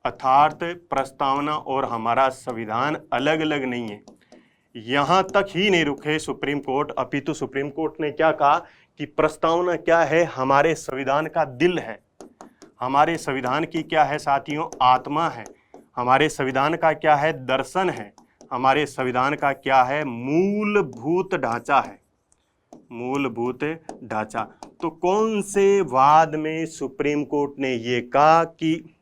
अर्थात प्रस्तावना और हमारा संविधान अलग अलग नहीं है। यहां तक ही नहीं रुके सुप्रीम कोर्ट, अपितु सुप्रीम कोर्ट ने क्या कहा कि प्रस्तावना क्या है? हमारे संविधान का दिल है, हमारे संविधान की क्या है साथियों? आत्मा है। हमारे संविधान का क्या है? दर्शन है। हमारे संविधान का क्या है? मूलभूत ढांचा है, मूलभूत ढांचा। तो कौन से वाद में सुप्रीम कोर्ट ने ये कहा कि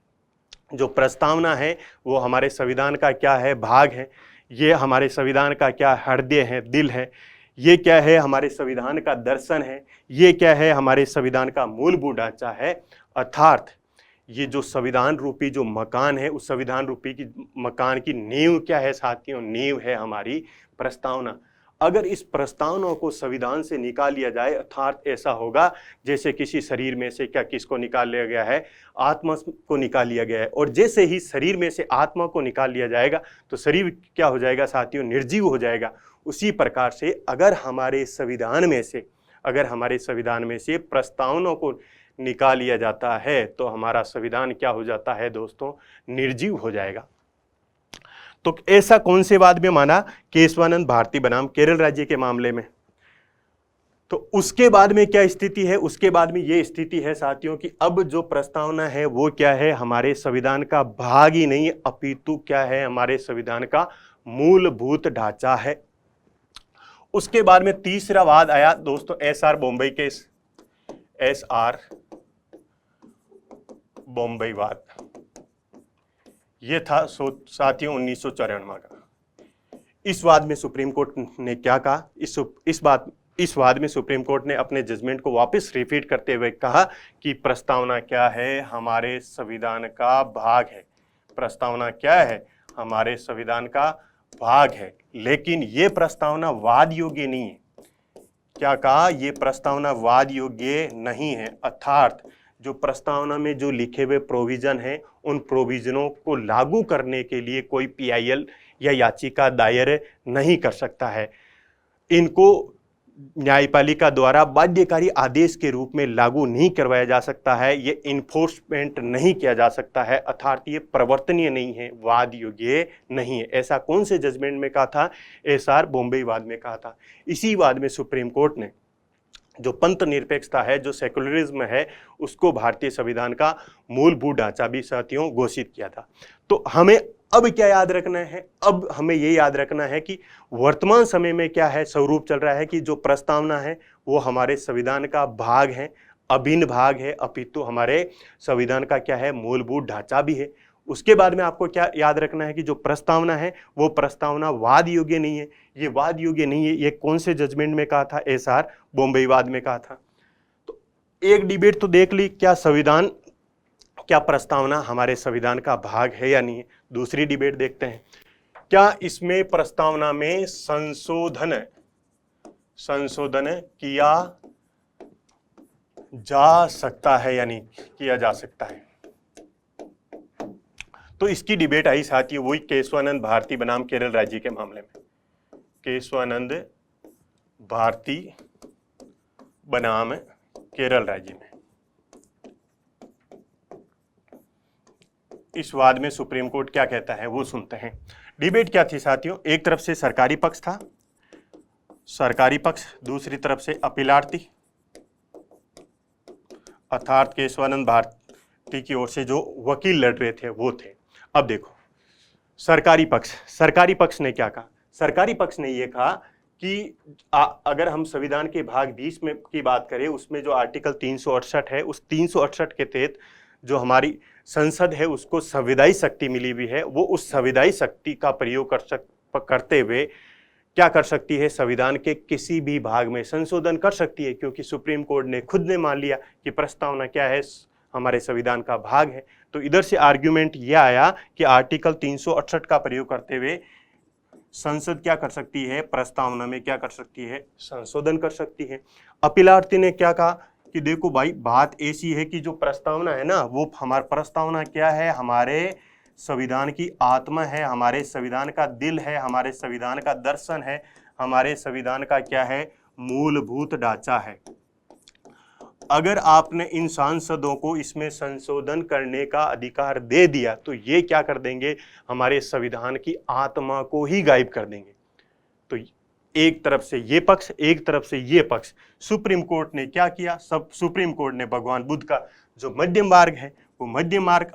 जो प्रस्तावना है वो हमारे संविधान का क्या है? भाग है। ये हमारे संविधान का क्या हृदय है, दिल है। ये क्या है? हमारे संविधान का दर्शन है। ये क्या है? हमारे संविधान का मूलभूत ढांचा है। अर्थात ये जो संविधान रूपी जो मकान है, उस संविधान रूपी की मकान की नींव क्या है साथियों? नींव है हमारी प्रस्तावना। अगर इस प्रस्तावना को संविधान से निकाल लिया जाए, अर्थात ऐसा होगा जैसे किसी शरीर में से क्या किसको निकाल लिया गया है? आत्मा को निकाल लिया गया है। और जैसे ही शरीर में से आत्मा को निकाल लिया जाएगा तो शरीर क्या हो जाएगा साथियों? निर्जीव हो जाएगा। उसी प्रकार से अगर हमारे संविधान में से प्रस्तावना को निकाल लिया जाता है तो हमारा संविधान क्या हो जाता है दोस्तों? निर्जीव हो जाएगा। तो ऐसा कौन से वाद में माना? केशवानंद भारती बनाम केरल राज्य के मामले में। तो उसके बाद में क्या स्थिति है? उसके बाद में ये स्थिति है साथियों कि अब जो प्रस्तावना है वो क्या है? हमारे संविधान का भाग ही नहीं अपितु क्या है? हमारे संविधान का मूलभूत ढांचा है। उसके बाद में तीसरा वाद आया दोस्तों SR Bombay case, SR Bombay वाद। ये था साथियों 1994 का। इस वाद में सुप्रीम कोर्ट ने क्या कहा? इस वाद में सुप्रीम कोर्ट ने अपने जजमेंट को वापस रिपीट करते हुए कहा कि प्रस्तावना क्या है? हमारे संविधान का भाग है। प्रस्तावना क्या है? हमारे संविधान का भाग है। लेकिन ये प्रस्तावना वाद योग्य नहीं है। क्या कहा? ये प्रस्तावना वाद योग्य नहीं है। अर्थात जो प्रस्तावना में जो लिखे हुए प्रोविजन हैं, उन प्रोविजनों को लागू करने के लिए कोई PIL या याचिका दायर नहीं कर सकता है। इनको न्यायपालिका द्वारा बाध्यकारी आदेश के रूप में लागू नहीं करवाया जा सकता है। ये इन्फोर्समेंट नहीं किया जा सकता है। अर्थात ये प्रवर्तनीय नहीं है, वाद योग्य नहीं है। ऐसा कौन से जजमेंट में कहा था? SR बॉम्बे वाद में कहा था। इसी वाद में सुप्रीम कोर्ट ने जो पंथ निरपेक्षता है, जो सेकुलरिज्म है, उसको भारतीय संविधान का मूलभूत ढांचा भी साथियों घोषित किया था। तो हमें अब क्या याद रखना है? अब हमें ये याद रखना है कि वर्तमान समय में क्या है स्वरूप चल रहा है कि जो प्रस्तावना है वो हमारे संविधान का भाग है, अभिन्न भाग है, अपितु हमारे संविधान का क्या है? मूलभूत ढांचा भी है। उसके बाद में आपको क्या याद रखना है कि जो प्रस्तावना है वो प्रस्तावना वाद योग्य नहीं है। ये वाद योग्य नहीं है। ये कौन से जजमेंट में कहा था? SR बॉम्बे वाद में कहा था। तो एक डिबेट तो देख ली, क्या प्रस्तावना हमारे संविधान का भाग है या नहीं है। दूसरी डिबेट देखते हैं, क्या इसमें प्रस्तावना में संशोधन किया जा सकता है या नहीं किया जा सकता है। तो इसकी डिबेट आई साथियों वही केशवानंद भारती बनाम केरल राज्य के मामले में। केशवानंद भारती बनाम केरल राज्य में इस वाद में सुप्रीम कोर्ट क्या कहता है वो सुनते हैं। डिबेट क्या थी साथियों? एक तरफ से सरकारी पक्ष था, दूसरी तरफ से अपीलार्थी अर्थात केशवानंद भारती की ओर से जो वकील लड़ रहे थे वो थे। अब देखो सरकारी पक्ष ने क्या कहा? सरकारी पक्ष ने ये कहा कि अगर हम संविधान के भाग 20 में की बात करें, उसमें जो आर्टिकल 368 है, उस 368 के तहत जो हमारी संसद है उसको संविधायी शक्ति मिली हुई है, वो उस संविधायी शक्ति का प्रयोग करते हुए क्या कर सकती है? संविधान के किसी भी भाग में संशोधन कर सकती है, क्योंकि सुप्रीम कोर्ट ने खुद ने मान लिया कि प्रस्तावना क्या है? हमारे संविधान का भाग है। तो इधर से आर्ग्यूमेंट यह आया कि आर्टिकल 368 का प्रयोग करते हुए संसद क्या कर सकती है? प्रस्तावना में क्या कर सकती है? संशोधन कर सकती है। अपीलार्थी ने क्या कहा कि देखो भाई, बात ऐसी है कि जो प्रस्तावना है ना, वो हमारा प्रस्तावना क्या है? हमारे संविधान की आत्मा है, हमारे संविधान का दिल है, हमारे संविधान का दर्शन है, हमारे संविधान का क्या है? मूलभूत ढांचा है। अगर आपने इन सांसदों को इसमें संशोधन करने का अधिकार दे दिया तो ये क्या कर देंगे? हमारे संविधान की आत्मा को ही गायब कर देंगे। तो एक तरफ से ये पक्ष, एक तरफ से ये पक्ष। सुप्रीम कोर्ट ने क्या किया? सुप्रीम कोर्ट ने भगवान बुद्ध का जो मध्यम मार्ग है वो मध्यम मार्ग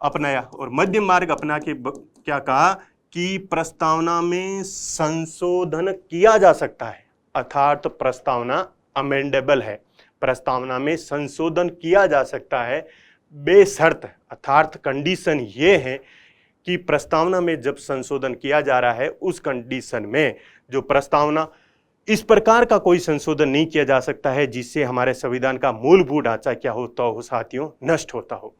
अपनाया और मध्यम मार्ग अपना के क्या कहा कि प्रस्तावना में संशोधन किया जा सकता है, अर्थात प्रस्तावना अमेंडेबल है, प्रस्तावना में संशोधन किया जा सकता है बेशर्त, अर्थात कंडीशन ये है कि प्रस्तावना में जब संशोधन किया जा रहा है उस कंडीशन में जो प्रस्तावना इस प्रकार का कोई संशोधन नहीं किया जा सकता है जिससे हमारे संविधान का मूलभूत ढांचा क्या होता हो साथियों, नष्ट होता हो।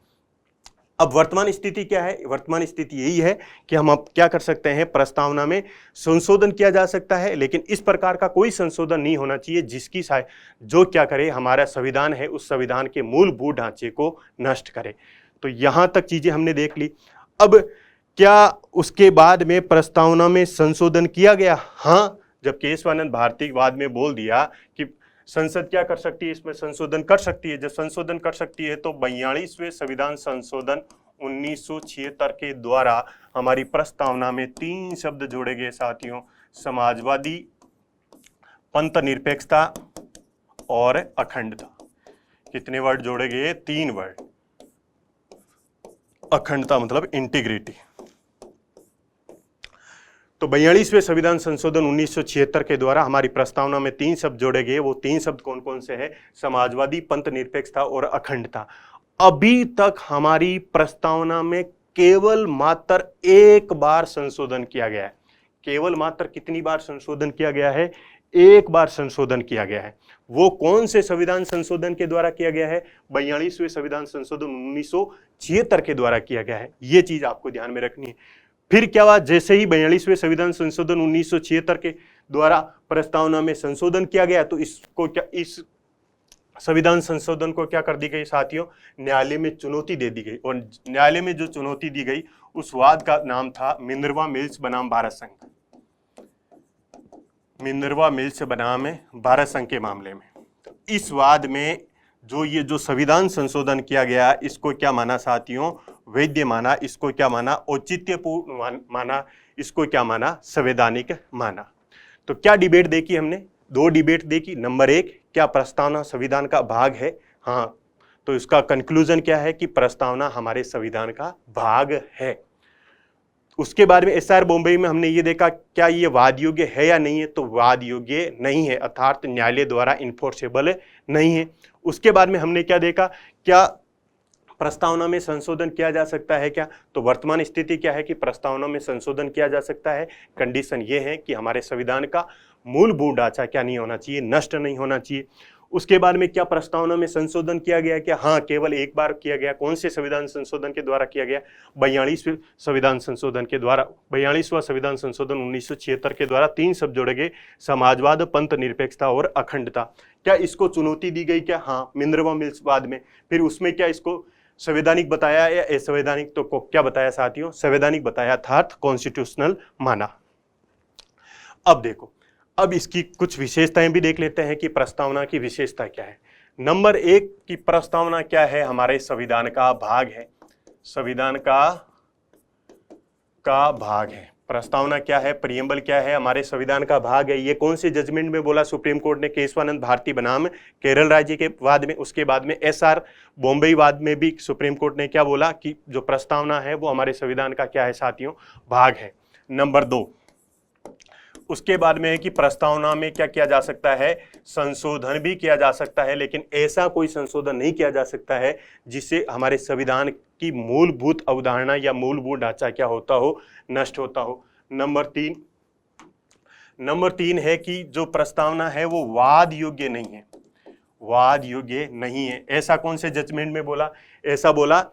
अब वर्तमान स्थिति क्या है? वर्तमान स्थिति यही है कि हम अब क्या कर सकते हैं, प्रस्तावना में संशोधन किया जा सकता है, लेकिन इस प्रकार का कोई संशोधन नहीं होना चाहिए जिसकी जो क्या करे, हमारा संविधान है उस संविधान के मूलभूत ढांचे को नष्ट करे। तो यहां तक चीजें हमने देख ली। अब क्या उसके बाद में प्रस्तावना में संशोधन किया गया? हाँ, जब केशवानंद भारती बाद में बोल दिया कि संसद क्या कर सकती है, इसमें संशोधन कर सकती है, जब संशोधन कर सकती है तो 42वें संविधान संशोधन 1976 के द्वारा हमारी प्रस्तावना में 3 शब्द जोड़े गए साथियों, समाजवादी, पंथ निरपेक्षता और अखंडता। कितने वर्ड जोड़े गए? 3 वर्ड। अखंडता मतलब इंटीग्रिटी। तो 42वें संविधान संशोधन 1976 के द्वारा हमारी प्रस्तावना में 3 शब्द जोड़े गए। वो 3 शब्द कौन कौन से हैं? समाजवादी, पंथ निरपेक्षता और अखंडता। अभी तक हमारी प्रस्तावना में केवल मात्र एक बार संशोधन किया गया है। केवल मात्र कितनी बार संशोधन किया गया है? एक बार संशोधन किया गया है। वो कौन से संविधान संशोधन के द्वारा किया गया है? 42वें संविधान संशोधन 1976 के द्वारा किया गया है। ये चीज आपको ध्यान में रखनी है। फिर क्या हुआ? जैसे ही 42वें संविधान संशोधन 1976 के द्वारा प्रस्तावना में संशोधन किया गया तो इसको क्या, इस संविधान संशोधन को क्या कर दी गई साथियों? न्यायालय में चुनौती दे दी गई। और न्यायालय में जो चुनौती दी गई उस वाद का नाम था मिनर्वा मिल्स बनाम भारत संघ। मिनर्वा मिल्स बनाम भारत संघ के मामले में इस वाद में जो संविधान संशोधन किया गया, इसको क्या माना साथियों? वैध माना। इसको क्या माना? औचित्यपूर्ण माना। इसको क्या माना? संवैधानिक माना। तो क्या डिबेट देखी हमने? 2 डिबेट देखी। नंबर 1, क्या प्रस्तावना संविधान का भाग है? हाँ, तो इसका कंक्लूजन क्या है कि प्रस्तावना हमारे संविधान का भाग है। उसके बाद में एसआर बॉम्बे में हमने ये देखा क्या ये वाद योग्य है या नहीं है, तो वाद योग्य नहीं है, अर्थात न्यायालय द्वारा इन्फोर्सेबल नहीं है। उसके बाद में हमने क्या देखा, क्या प्रस्तावना में संशोधन किया जा सकता है क्या? तो वर्तमान स्थिति क्या है कि प्रस्तावना में संशोधन किया जा सकता है। कंडीशन ये है कि हमारे संविधान का मूलभूत ढांचा क्या नहीं होना चाहिए, नष्ट नहीं होना चाहिए। उसके बाद में क्या प्रस्तावना में संशोधन किया गया क्या? हाँ, केवल एक बार किया गया। कौन से संविधान संशोधन के द्वारा किया गया? 42वें संविधान संशोधन के द्वारा। 42वां संविधान संशोधन 1976 के द्वारा 3 शब्द जोड़े गए, समाजवाद, पंथ निरपेक्षता और अखंडता। क्या इसको चुनौती दी गई क्या? हाँ, मिनर्वा मिल्स वाद में। फिर उसमें क्या इसको संवैधानिक बताया या असंवैधानिक? तो क्या बताया साथियों? संवैधानिक बताया, अर्थात कॉन्स्टिट्यूशनल माना। अब देखो, अब इसकी कुछ विशेषताएं भी देख लेते हैं कि प्रस्तावना की विशेषता क्या है। नंबर 1 की प्रस्तावना क्या है? हमारे संविधान का भाग है। संविधान का भाग है। प्रस्तावना क्या है? प्रियम्बल क्या है? हमारे संविधान का भाग है। ये कौन से जजमेंट में बोला सुप्रीम कोर्ट ने? केशवानंद भारती बनाम केरल राज्य के वाद में। उसके बाद में एसआर बॉम्बे वाद में भी सुप्रीम कोर्ट ने क्या बोला कि जो प्रस्तावना है वो हमारे संविधान का क्या है साथियों? भाग है। नंबर 2, उसके बाद में है कि प्रस्तावना में क्या किया जा सकता है? संशोधन भी किया जा सकता है, लेकिन ऐसा कोई संशोधन नहीं किया जा सकता है जिससे हमारे संविधान की मूलभूत अवधारणा या मूलभूत ढांचा क्या होता हो? नष्ट होता हो। नंबर 3 है कि जो प्रस्तावना है वो वाद योग्य नहीं है। वाद योग्य नहीं है। ऐसा कौन से जजमेंट में बोला? ऐसा बोला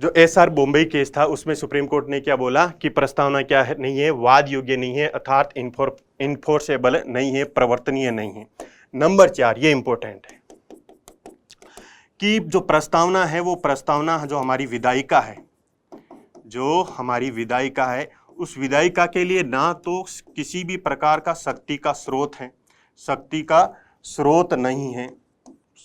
जो एसआर बॉम्बे केस था, उसमें सुप्रीम कोर्ट ने क्या बोला कि प्रस्तावना क्या है? नहीं है, वाद योग्य नहीं है, अर्थात इन्फोर्सेबल नहीं है, प्रवर्तनीय नहीं है। नंबर 4, ये इंपॉर्टेंट है कि जो प्रस्तावना है वो प्रस्तावना जो हमारी विधायिका है, जो हमारी विधायिका है, उस विधायिका के लिए ना तो किसी भी प्रकार का शक्ति का स्रोत है, शक्ति का स्रोत नहीं है,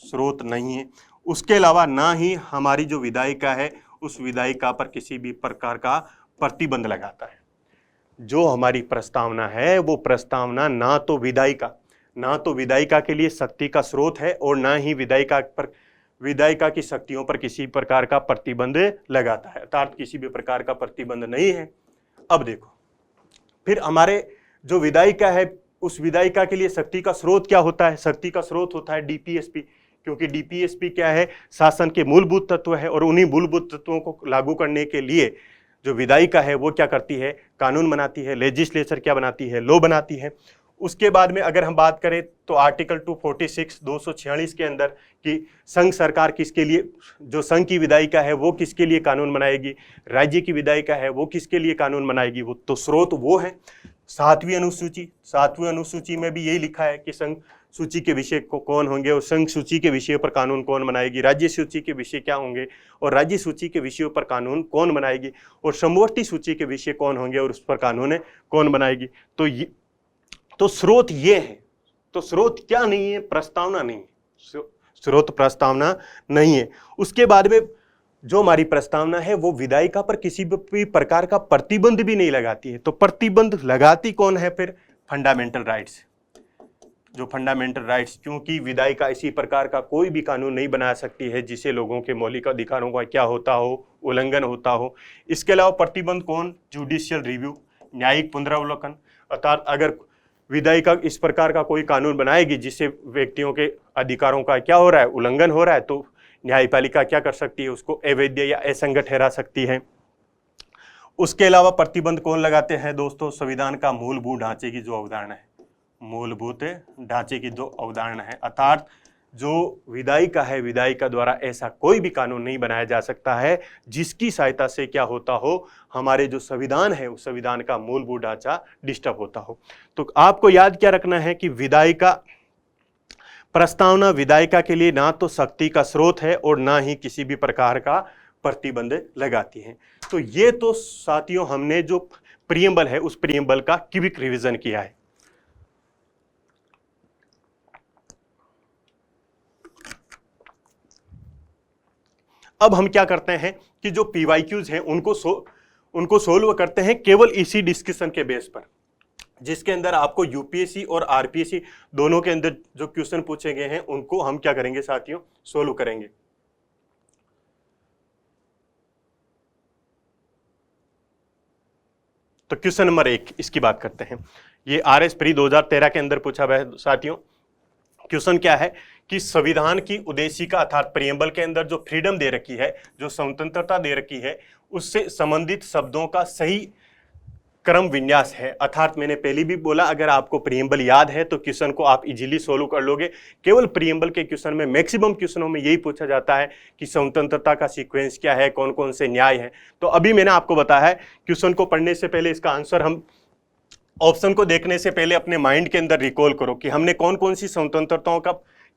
स्रोत नहीं है। उसके अलावा ना ही हमारी जो विधायिका है उस विधायिका पर किसी भी प्रकार का प्रतिबंध लगाता है। जो हमारी प्रस्तावना है वो प्रस्तावना ना तो विधायिका के लिए शक्ति का स्रोत है और ना ही विधायिका की शक्तियों पर किसी प्रकार का प्रतिबंध लगाता है, अर्थात किसी भी प्रकार का प्रतिबंध नहीं है। अब देखो, फिर हमारे जो विधायिका है उस विधायिका के लिए शक्ति का स्रोत क्या होता है? शक्ति का स्रोत होता है डीपीएसपी, क्योंकि डीपीएसपी क्या है? शासन के मूलभूत तत्व है और उन्हीं मूलभूत तत्वों को लागू करने के लिए जो विधायिका है वो क्या करती है? कानून बनाती है। लेजिस्लेचर क्या बनाती है? लॉ बनाती है। उसके बाद में अगर हम बात करें तो आर्टिकल 246 246 के अंदर कि संघ सरकार किसके लिए, जो संघ की विधायिका है वो किसके लिए कानून बनाएगी, राज्य की विधायिका है वो किसके लिए कानून बनाएगी, वो तो स्रोत वो है। 7वीं अनुसूची में भी यही लिखा है कि संघ सूची के विषय को कौन होंगे और संघ सूची के विषयों पर कानून कौन बनाएगी, राज्य सूची के विषय क्या होंगे और राज्य सूची के विषयों पर कानून कौन बनाएगी, और समवर्ती सूची के विषय कौन होंगे और उस पर कानून कौन बनाएगी। तो स्रोत ये है। तो स्रोत क्या नहीं है, प्रस्तावना नहीं है, स्रोत प्रस्तावना नहीं है। उसके बाद में जो हमारी प्रस्तावना है वो विधायिका पर किसी भी प्रकार का प्रतिबंध भी नहीं लगाती है। तो प्रतिबंध लगाती कौन है फिर, फंडामेंटल राइट्स, जो फंडामेंटल राइट्स, क्योंकि विधायिका इसी प्रकार का कोई भी कानून नहीं बना सकती है जिसे लोगों के मौलिक अधिकारों का क्या होता हो, उल्लंघन होता हो। इसके अलावा प्रतिबंध कौन, जुडिशियल रिव्यू, न्यायिक पुनरावलोकन, अर्थात अगर विधायिका इस प्रकार का कोई कानून बनाएगी जिससे व्यक्तियों के अधिकारों का क्या हो रहा है, उल्लंघन हो रहा है, तो न्यायपालिका क्या कर सकती है, उसको अवैध या असंगत ठहरा सकती है। उसके अलावा प्रतिबंध कौन लगाते हैं दोस्तों, संविधान का मूलभूत ढांचे की जो अवधारणा है, मूलभूत ढांचे की जो अवधारणा है, अर्थात जो विधायिका है, विधायिका द्वारा ऐसा कोई भी कानून नहीं बनाया जा सकता है जिसकी सहायता से क्या होता हो, हमारे जो संविधान है उस संविधान का मूलभूत ढांचा डिस्टर्ब होता हो। तो आपको याद क्या रखना है कि विधायिका प्रस्तावना विधायिका के लिए ना तो शक्ति का स्रोत है और ना ही किसी भी प्रकार का प्रतिबंध लगाती है। तो ये तो साथियों हमने जो प्रियम्बल है उस प्रियम्बल का क्विक रिवीजन किया है। अब हम क्या करते हैं कि जो पीवाईक्यूज हैं उनको सोल्व करते हैं केवल इसी डिस्कशन के बेस पर, जिसके अंदर आपको यूपीएससी और आरपीएससी दोनों के अंदर जो क्वेश्चन पूछे गए हैं उनको हम क्या करेंगे साथियों, सोल्व करेंगे। तो क्वेश्चन नंबर 1 इसकी बात करते हैं। ये आरएस प्री 2013 के अंदर पूछा हुआ है साथियों। क्वेश्चन क्या है कि संविधान की उद्देशिका अर्थात प्रियम्बल के अंदर जो फ्रीडम दे रखी है, जो स्वतंत्रता दे रखी है, उससे संबंधित शब्दों का सही क्रम विन्यास है। अर्थात मैंने पहले भी बोला, अगर आपको प्रियम्बल याद है तो क्वेश्चन को आप इजीली सोल्व कर लोगे। केवल प्रियम्बल के क्वेश्चन में, मैक्सिमम क्वेश्चनों में यही पूछा जाता है कि स्वतंत्रता का सीक्वेंस क्या है, कौन कौन से न्याय हैं। तो अभी मैंने आपको बताया है, क्वेश्चन को पढ़ने से पहले इसका आंसर हम ऑप्शन को देखने से पहले अपने माइंड के अंदर रिकॉल करो कि हमने कौन कौन सी स्वतंत्रताओं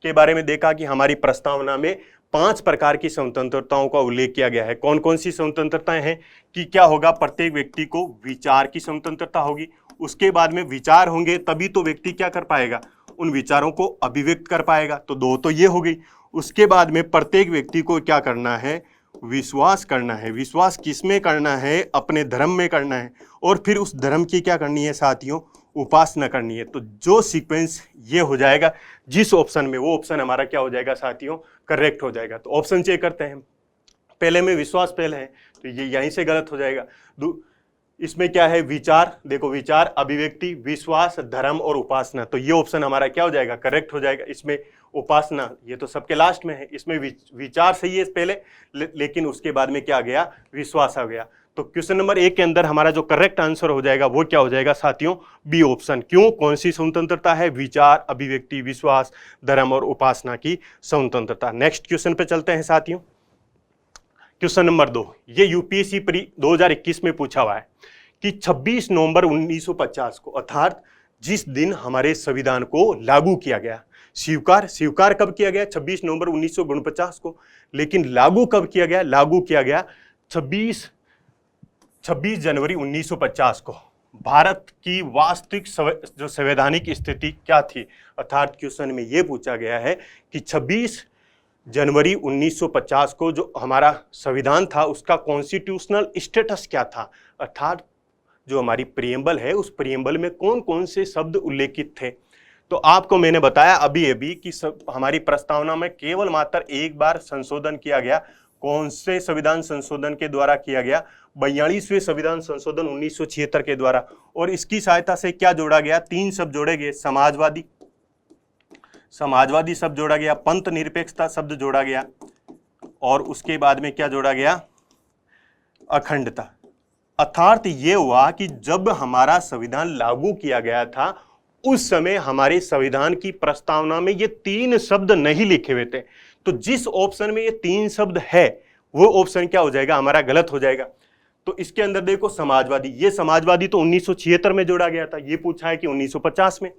के बारे में देखा कि हमारी प्रस्तावना में 5 प्रकार की स्वतंत्रताओं का उल्लेख किया गया है। कौन कौन सी स्वतंत्रताएं हैं कि क्या होगा, प्रत्येक व्यक्ति को विचार की स्वतंत्रता होगी, उसके बाद में विचार होंगे तभी तो व्यक्ति क्या कर पाएगा, उन विचारों को अभिव्यक्त कर पाएगा। तो 2 तो ये हो गई। उसके बाद में प्रत्येक व्यक्ति को क्या करना है, विश्वास करना है। विश्वास किसमें करना है, अपने धर्म में करना है, और फिर उस धर्म की क्या करनी है साथियों, उपासना करनी है। तो जो सीक्वेंस ये हो जाएगा जिस ऑप्शन में, वो ऑप्शन हमारा क्या हो जाएगा साथियों, करेक्ट हो जाएगा। तो ऑप्शन चेक करते हैं। पहले में विश्वास पहले है तो ये यहीं से गलत हो जाएगा। इसमें क्या है, विचार, देखो विचार, अभिव्यक्ति, विश्वास, धर्म और उपासना, तो ये ऑप्शन हमारा क्या हो जाएगा, करेक्ट हो जाएगा। इसमें उपासना ये तो सबके लास्ट में है, इसमें विचार सही है पहले, लेकिन उसके बाद में क्या आ गया, विश्वास आ गया। तो क्वेश्चन नंबर 1 के अंदर हमारा जो करेक्ट आंसर हो जाएगा वो क्या हो जाएगा साथियों, बी ऑप्शन। क्यों, कौन सी स्वतंत्रता है, विचार, अभिव्यक्ति, विश्वास, धर्म और उपासना की स्वतंत्रता। नेक्स्ट क्वेश्चन पे चलते हैं साथियों। क्वेश्चन नंबर 2, ये यूपीएससी प्री 2021 में पूछा हुआ है कि 26 नवंबर 1950 को, अर्थात जिस दिन हमारे संविधान को लागू किया गया, स्वीकार कब किया गया, 26 नवंबर 1949 को, लेकिन लागू कब किया गया, लागू किया गया 26 जनवरी 1950 को। भारत की वास्तविक जो संवैधानिक स्थिति क्या थी, अर्थात क्वेश्चन में यह पूछा गया है कि 26 जनवरी 1950 को जो हमारा संविधान था उसका कॉन्स्टिट्यूशनल स्टेटस क्या था, अर्थात जो हमारी प्रियम्बल है उस प्रियम्बल में कौन कौन से शब्द उल्लेखित थे। तो आपको मैंने बताया अभी कि हमारी प्रस्तावना में केवल मात्र एक बार संशोधन किया गया। कौन से संविधान संशोधन के द्वारा किया गया, 42वें संविधान संशोधन 1976 के द्वारा। और इसकी सहायता से क्या जोड़ा गया, 3 शब्द जोड़े गए, समाजवादी शब्द जोड़ा गया, पंथ निरपेक्षता शब्द जोड़ा गया, और उसके बाद में क्या जोड़ा गया, अखंडता। अर्थात ये हुआ कि जब हमारा संविधान लागू किया गया था उस समय हमारे संविधान की प्रस्तावना में ये 3 शब्द नहीं लिखे हुए थे। तो जिस ऑप्शन में ये 3 शब्द है वो ऑप्शन क्या हो जाएगा, हमारा गलत हो जाएगा। तो इसके अंदर देखो समाजवादी, ये समाजवादी तो 1976 में जोड़ा गया था, ये पूछा है कि 1950 में।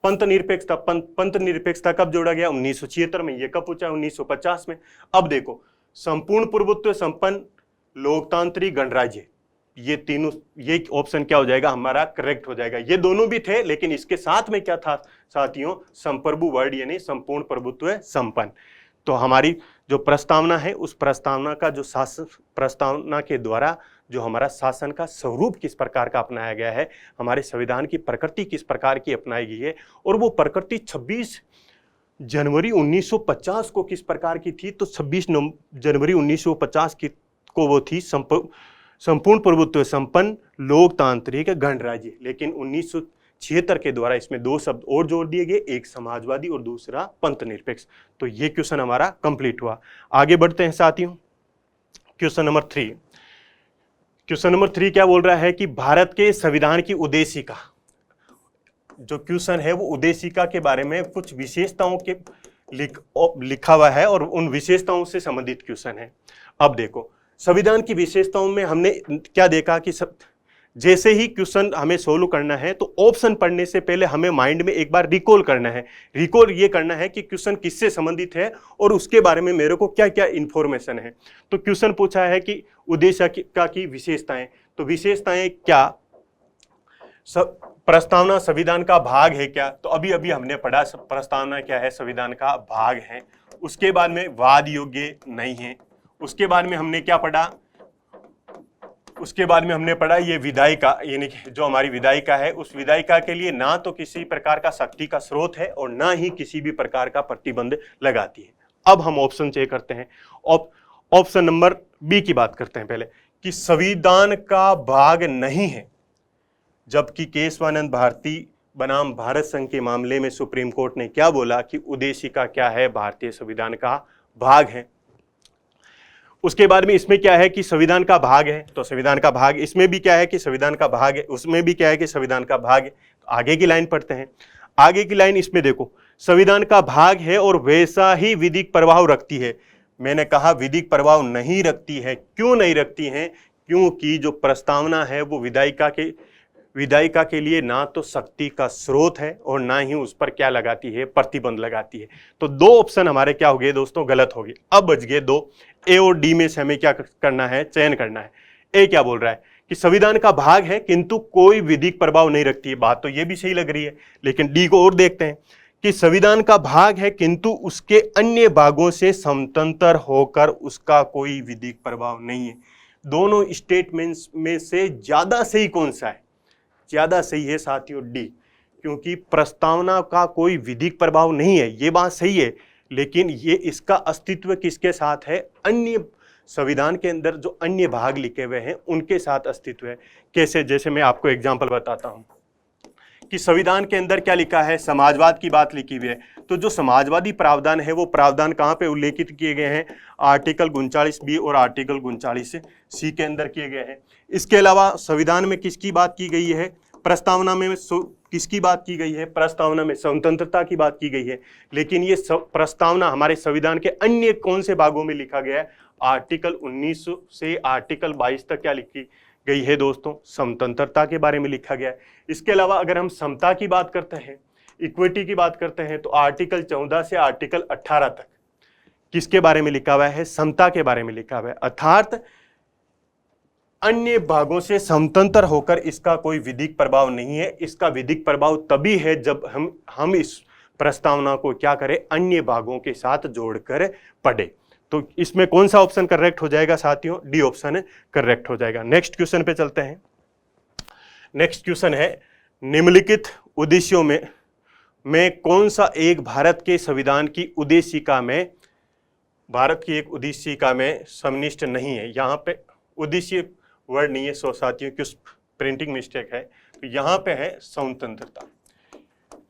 पंथ निरपेक्षता, पंथ निरपेक्षता कब जोड़ा गया, 1976 में, ये कब पूछा है, 1950 में। अब देखो संपूर्ण प्रभुत्व संपन्न लोकतांत्रिक गणराज्य, ये तीनों, ये ऑप्शन क्या हो जाएगा, हमारा करेक्ट हो जाएगा। ये दोनों भी थे, लेकिन इसके साथ में क्या था साथियों, संप्रभु वर्ड यानी संपूर्ण प्रभुत्व संपन्न। तो हमारी जो प्रस्तावना है, उस प्रस्तावना का जो शासन, प्रस्तावना के द्वारा जो हमारा शासन का स्वरूप किस प्रकार का अपनाया गया है, हमारे संविधान की प्रकृति किस प्रकार की अपनाई गई है, और वो प्रकृति 26 जनवरी 1950 को किस प्रकार की थी। तो 26 जनवरी 1950 की को वो थी संपूर्ण प्रभुत्व संपन्न लोकतांत्रिक गणराज्य। लेकिन 1976 के द्वारा इसमें 2 शब्द और जोड़ दिए गए, एक समाजवादी और दूसरा पंथ निरपेक्ष। तो ये क्वेश्चन हमारा कंप्लीट हुआ। आगे बढ़ते हैं साथियों, क्वेश्चन नंबर 3। क्वेश्चन नंबर 3 क्या बोल रहा है कि भारत के संविधान की उद्देशिका, जो क्वेश्चन है वो उद्देशिका के बारे में कुछ विशेषताओं के लिखा हुआ है और उन विशेषताओं से संबंधित क्वेश्चन है। अब देखो संविधान की विशेषताओं में हमने क्या देखा कि जैसे ही क्वेश्चन हमें सोल्व करना है तो ऑप्शन पढ़ने से पहले हमें माइंड में एक बार रिकॉल करना है। रिकॉल ये करना है कि क्वेश्चन किससे संबंधित है और उसके बारे में मेरे को क्या क्या इंफॉर्मेशन है। तो क्वेश्चन पूछा है कि उद्देशिका की विशेषताएं, तो विशेषताएं क्या, प्रस्तावना संविधान का भाग है क्या, तो अभी अभी हमने पढ़ा प्रस्तावना क्या है, संविधान का भाग है। उसके बाद में वाद योग्य नहीं है। उसके बाद में हमने क्या पढ़ा, उसके बाद में हमने पढ़ा ये विधायिका, यानी जो हमारी विधायिका है, उस विधायिका के लिए ना तो किसी प्रकार का शक्ति का स्रोत है और ना ही किसी भी प्रकार का प्रतिबंध लगाती है। अब हम ऑप्शन चेक करते हैं। ऑप्शन नंबर बी की बात करते हैं पहले, कि संविधान का भाग नहीं है, जबकि केशवानंद भारती बनाम भारत संघ के मामले में सुप्रीम कोर्ट ने क्या बोला कि उद्देशिका क्या है, भारतीय संविधान का भाग है। उसके बाद में इसमें क्या है कि संविधान का भाग है, तो संविधान का भाग, इसमें भी क्या है कि संविधान का भाग है, उसमें भी क्या है कि संविधान का भाग है। आगे की लाइन पढ़ते हैं। आगे की लाइन इसमें देखो, संविधान का भाग है और वैसा ही विधिक प्रभाव रखती है। मैंने कहा विधिक प्रभाव नहीं रखती है। क्यों नहीं रखती है? क्योंकि जो प्रस्तावना है वो विधायिका के लिए ना तो शक्ति का स्रोत है और ना ही उस पर क्या लगाती है, प्रतिबंध लगाती है। तो 2 ऑप्शन हमारे क्या हो गए दोस्तों, गलत हो गए। अब बच गए 2, ए और डी में से हमें क्या करना है, चयन करना है। ए क्या बोल रहा है कि संविधान का भाग है किंतु कोई विधिक प्रभाव नहीं रखती है। बात तो ये भी सही लग रही है, लेकिन डी को और देखते हैं कि संविधान का भाग है किंतु उसके अन्य भागों से स्वतंत्र होकर उसका कोई विधिक प्रभाव नहीं है। दोनों स्टेटमेंट्स में से ज्यादा सही कौन सा है? ज्यादा सही है साथियों डी, क्योंकि प्रस्तावना का कोई विधिक प्रभाव नहीं है, ये बात सही है, लेकिन ये इसका अस्तित्व किसके साथ है? अन्य संविधान के अंदर जो अन्य भाग लिखे हुए हैं उनके साथ अस्तित्व है। कैसे? जैसे मैं आपको एग्जांपल बताता हूं कि संविधान के अंदर क्या लिखा है, समाजवाद की बात लिखी हुई है। तो जो समाजवादी प्रावधान है वो प्रावधान कहाँ पे उल्लेखित किए गए हैं? आर्टिकल 39B और आर्टिकल 39C के अंदर किए गए हैं। इसके अलावा संविधान में किसकी बात की गई है? प्रस्तावना में किसकी बात की गई है? प्रस्तावना में स्वतंत्रता की बात की गई है। लेकिन ये प्रस्तावना हमारे संविधान के अन्य कौन से भागों में लिखा गया है? आर्टिकल 19 से आर्टिकल 22 तक क्या लिखी गई है दोस्तों? स्वतंत्रता के बारे में लिखा गया है। इसके अलावा अगर हम समता की बात करते हैं, इक्विटी की बात करते हैं, तो आर्टिकल 14 से आर्टिकल 18 तक किसके बारे में लिखा हुआ है? समता के बारे में लिखा हुआ है। अर्थात अन्य भागों से स्वतंत्र होकर इसका कोई विधिक प्रभाव नहीं है। इसका विधिक प्रभाव तभी है जब हम इस प्रस्तावना को क्या करें? अन्य भागों के साथ जोड़कर पढ़े। तो इसमें कौन सा ऑप्शन करेक्ट हो जाएगा साथियों? डी ऑप्शन करेक्ट हो जाएगा। नेक्स्ट क्वेश्चन पे चलते हैं। नेक्स्ट क्वेश्चन है, निम्नलिखित उद्देश्यों में कौन सा एक भारत के संविधान की उद्देशिका में, भारत की एक उद्देशिका में सन्निहित नहीं है? यहाँ पे उद्देश्य वर्ड नहीं है साथियों, कुछ प्रिंटिंग मिस्टेक है। तो यहाँ पे है स्वतंत्रता,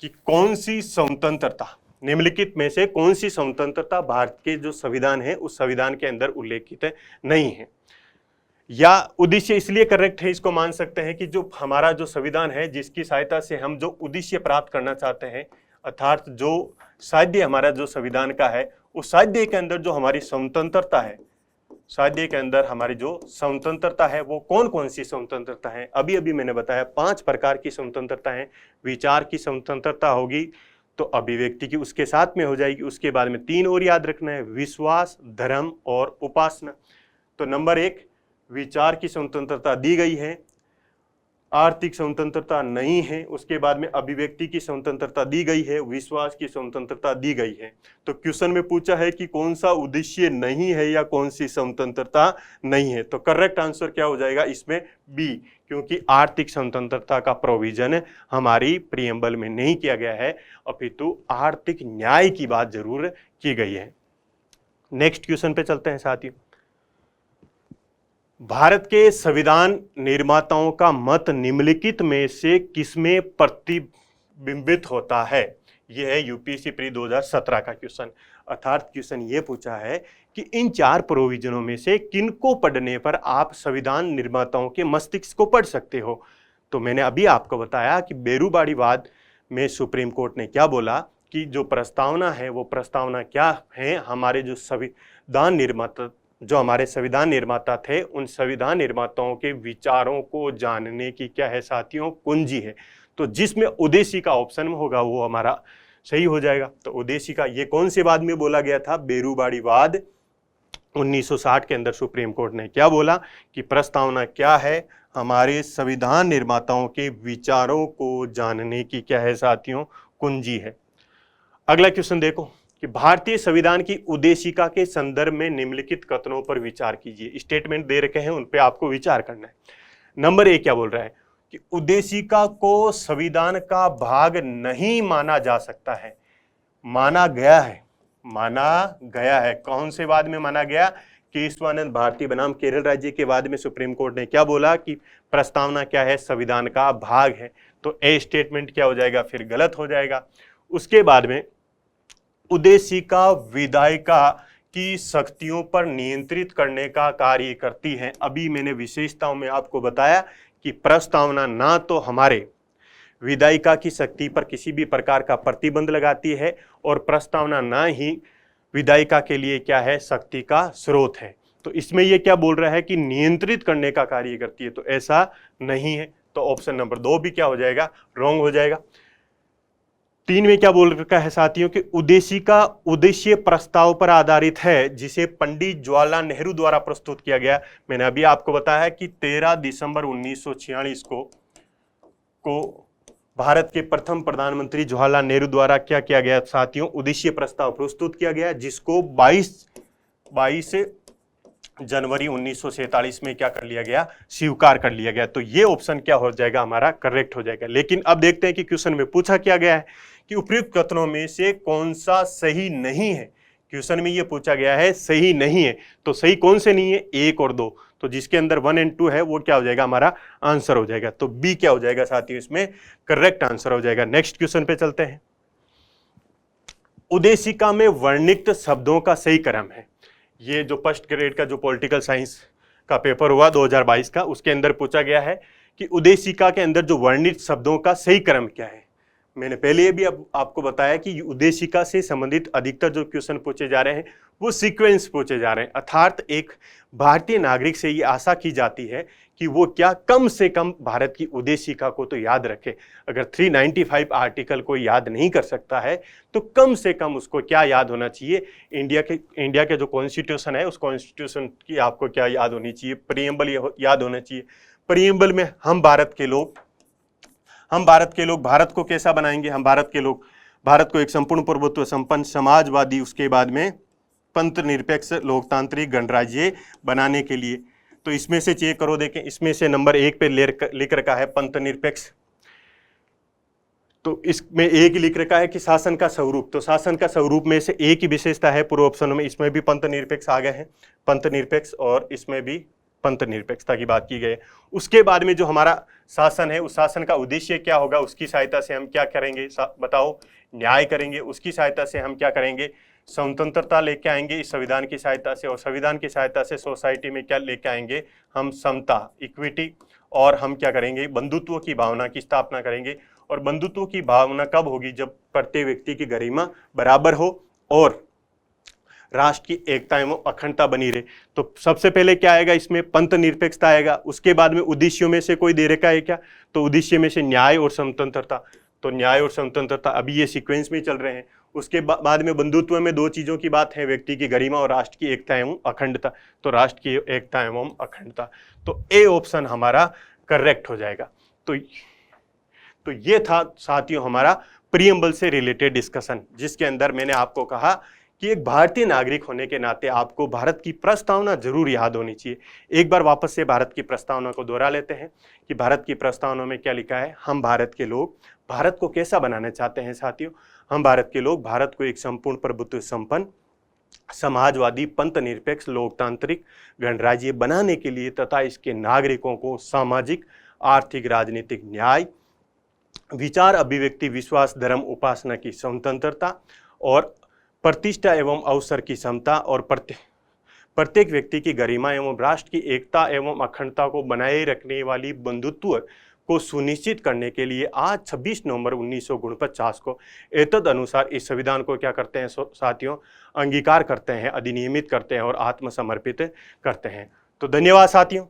कि कौन सी स्वतंत्रता, निम्नलिखित में से कौन सी स्वतंत्रता भारत के जो संविधान है उस संविधान के अंदर उल्लेखित नहीं है। या उद्देश्य इसलिए करेक्ट है, इसको मान सकते हैं कि जो हमारा जो संविधान है जिसकी सहायता से हम जो उद्देश्य प्राप्त करना चाहते हैं, अर्थात जो साध्य हमारा जो संविधान का है, उस साध्य के अंदर जो हमारी स्वतंत्रता है, साध्य के अंदर हमारी जो स्वतंत्रता है वो कौन कौन सी स्वतंत्रता है, अभी अभी मैंने बताया 5 प्रकार की स्वतंत्रता है। विचार की स्वतंत्रता होगी तो अभिव्यक्ति की उसके साथ में हो जाएगी। उसके बाद में 3 और याद रखना है, विश्वास, धर्म और उपासना। तो नंबर 1 विचार की स्वतंत्रता दी गई है, आर्थिक स्वतंत्रता नहीं है। उसके बाद में अभिव्यक्ति की स्वतंत्रता दी गई है, विश्वास की स्वतंत्रता दी गई है। तो क्वेश्चन में पूछा है कि कौन सा उद्देश्य नहीं है या कौन सी स्वतंत्रता नहीं है, तो करेक्ट आंसर क्या हो जाएगा इसमें? बी, क्योंकि आर्थिक स्वतंत्रता का प्रोविजन हमारी प्रीएम्बल में नहीं किया गया है, अपितु आर्थिक न्याय की बात जरूर की गई है। नेक्स्ट क्वेश्चन पे चलते हैं साथियों। भारत के संविधान निर्माताओं का मत निम्नलिखित में से किसमें प्रतिबिंबित होता है? यह है यूपीएससी प्री 2017 का क्वेश्चन। अर्थात क्वेश्चन ये पूछा है कि इन 4 प्रोविजनों में से किनको पढ़ने पर आप संविधान निर्माताओं के मस्तिष्क को पढ़ सकते हो। तो मैंने अभी आपको बताया कि बेरूबाड़ीवाद में सुप्रीम कोर्ट ने क्या बोला कि जो प्रस्तावना है वो प्रस्तावना क्या है, हमारे जो संविधान निर्माता, जो हमारे संविधान निर्माता थे, उन संविधान निर्माताओं के विचारों को जानने की क्या है साथियों? कुंजी है। तो जिसमें उद्देश्य का ऑप्शन में होगा वो हमारा सही हो जाएगा। तो उद्देश्य का ये कौन से बाद में बोला गया था? बेरूबाड़ीवाद 1960 के अंदर सुप्रीम कोर्ट ने क्या बोला कि प्रस्तावना क्या है? हमारे संविधान निर्माताओं के विचारों को जानने की क्या है साथियों? कुंजी है। अगला क्वेश्चन देखो कि भारतीय संविधान की उद्देशिका के संदर्भ में निम्नलिखित कथनों पर विचार कीजिए। स्टेटमेंट दे रखे हैं, उन पे आपको विचार करना है। नंबर 1 क्या बोल रहा है कि उद्देशिका को संविधान का भाग नहीं माना जा सकता है। माना गया है, माना गया है। कौन से वाद में माना गया? केशवानंद भारती बनाम केरल राज्य के वाद में सुप्रीम कोर्ट ने क्या बोला कि प्रस्तावना क्या है? संविधान का भाग है। तो ए स्टेटमेंट क्या हो जाएगा? फिर गलत हो जाएगा। उसके बाद में उद्देशिका विधायिका की शक्तियों पर नियंत्रित करने का कार्य करती है। अभी मैंने विशेषताओं में आपको बताया कि प्रस्तावना ना तो हमारे विधायिका की शक्ति पर किसी भी प्रकार का प्रतिबंध लगाती है और प्रस्तावना ना ही विधायिका के लिए क्या है? शक्ति का स्रोत है। तो इसमें ये क्या बोल रहा है कि नियंत्रित करने का कार्य करती है, तो ऐसा नहीं है। तो ऑप्शन नंबर 2 भी क्या हो जाएगा? रॉन्ग हो जाएगा। 3 में क्या बोल रखा है साथियों कि उद्देशिका उद्देश्य प्रस्ताव पर आधारित है जिसे पंडित जवाहरलाल नेहरू द्वारा प्रस्तुत किया गया। मैंने अभी आपको बताया कि 13 दिसंबर 1946 को भारत के प्रथम प्रधानमंत्री जवाहरलाल नेहरू द्वारा क्या किया गया साथियों? उद्देश्य प्रस्ताव प्रस्तुत किया गया, जिसको 22 जनवरी 1947 में क्या कर लिया गया? स्वीकार कर लिया गया। तो ये ऑप्शन क्या हो जाएगा? हमारा करेक्ट हो जाएगा। लेकिन अब देखते हैं कि क्वेश्चन में पूछा क्या गया है कि उपयुक्त कथनों में से कौन सा सही नहीं है। क्वेश्चन में ये पूछा गया है सही नहीं है, तो सही कौन से नहीं है? 1 और 2। तो जिसके अंदर 1 और 2 है वो क्या हो जाएगा? हमारा आंसर हो जाएगा। तो बी क्या हो जाएगा साथियों? इसमें करेक्ट आंसर हो जाएगा। नेक्स्ट क्वेश्चन पे चलते हैं। उद्देशिका में वर्णित शब्दों का सही क्रम है। ये जो फर्स्ट ग्रेड का जो पॉलिटिकल साइंस का पेपर हुआ 2022 का, उसके अंदर पूछा गया है कि उद्देशिका के अंदर जो वर्णित शब्दों का सही क्रम क्या है। मैंने पहले ये भी अब आपको बताया कि उद्देशिका से संबंधित अधिकतर जो क्वेश्चन पूछे जा रहे हैं वो सीक्वेंस पूछे जा रहे हैं। अर्थात एक भारतीय नागरिक से ये आशा की जाती है कि वो क्या कम से कम भारत की उद्देशिका को तो याद रखे। अगर 395 आर्टिकल को याद नहीं कर सकता है तो कम से कम उसको क्या याद होना चाहिए? इंडिया के जो कॉन्स्टिट्यूशन है उस कॉन्स्टिट्यूशन की आपको क्या याद होनी चाहिए? प्रीएम्बल याद होना चाहिए। प्रीएम्बल में हम भारत के लोग भारत को कैसा बनाएंगे? हम भारत के लोग भारत को एक संपूर्ण प्रभुत्व संपन्न समाजवादी, उसके बाद में पंथ निरपेक्ष लोकतांत्रिक गणराज्य बनाने के लिए। तो इसमें से चेक करो, देखें इसमें से नंबर 1 पे लिख रखा है पंथ निरपेक्ष। तो इसमें एक ही लिख रखा है कि शासन का स्वरूप। तो शासन का स्वरूप में से एक ही विशेषता है पूर्व ऑप्शन में, इसमें भी पंथ निरपेक्ष आ गए हैं, पंथ निरपेक्ष, और इसमें भी पंथ निरपेक्षता की बात की गई है। उसके बाद में जो हमारा शासन है उस शासन का उद्देश्य क्या होगा? उसकी सहायता से हम क्या करेंगे? बताओ, न्याय करेंगे। उसकी सहायता से हम क्या करेंगे? स्वतंत्रता लेके आएंगे इस संविधान की सहायता से, और संविधान की सहायता से सोसाइटी में क्या लेके आएंगे हम, समता, इक्विटी, और हम क्या करेंगे, बंधुत्व की भावना की स्थापना करेंगे। और बंधुत्व की भावना कब होगी, जब प्रत्येक व्यक्ति की गरिमा बराबर हो और राष्ट्र की एकता एवं अखंडता बनी रहे। तो सबसे पहले क्या आएगा इसमें, पंथ निरपेक्षता आएगा। उसके बाद में उद्देश्यों में से कोई दे रखा है क्या, तो उद्देश्य में से न्याय और स्वतंत्रता। तो न्याय और स्वतंत्रता अभी ये सीक्वेंस में चल रहे हैं। उसके बाद में बंधुत्व में दो चीजों की बात है, व्यक्ति की गरिमा और राष्ट्र की एकता एवं अखंडता। तो राष्ट्र की एकता एवं अखंडता, तो ए ऑप्शन हमारा करेक्ट हो जाएगा। तो ये था साथियों हमारा प्रीएम्बल से रिलेटेड डिस्कशन, जिसके अंदर मैंने आपको कहा कि एक भारतीय नागरिक होने के नाते आपको भारत की प्रस्तावना जरूर याद होनी चाहिए। एक बार वापस से भारत की प्रस्तावना को दोहरा लेते हैं कि भारत की प्रस्तावना में क्या लिखा है। हम भारत के लोग भारत को कैसा बनाना चाहते हैं साथियों, हम भारत के लोग भारत को एक संपूर्ण प्रभुत्व संपन्न, समाजवादी, पंथ निरपेक्ष, लोकतांत्रिक गणराज्य बनाने के लिए तथा इसके नागरिकों को सामाजिक, आर्थिक, राजनीतिक न्याय, विचार, अभिव्यक्ति, विश्वास, धर्म, उपासना की स्वतंत्रता और प्रतिष्ठा एवं अवसर की समता और प्रत्येक व्यक्ति की गरिमा एवं राष्ट्र की एकता एवं अखंडता को बनाए रखने वाली बंधुत्व को सुनिश्चित करने के लिए आज 26 नवंबर 1949 को एतद अनुसार इस संविधान को क्या करते हैं साथियों, अंगीकार करते हैं, अधिनियमित करते हैं और आत्मसमर्पित करते हैं। तो धन्यवाद साथियों।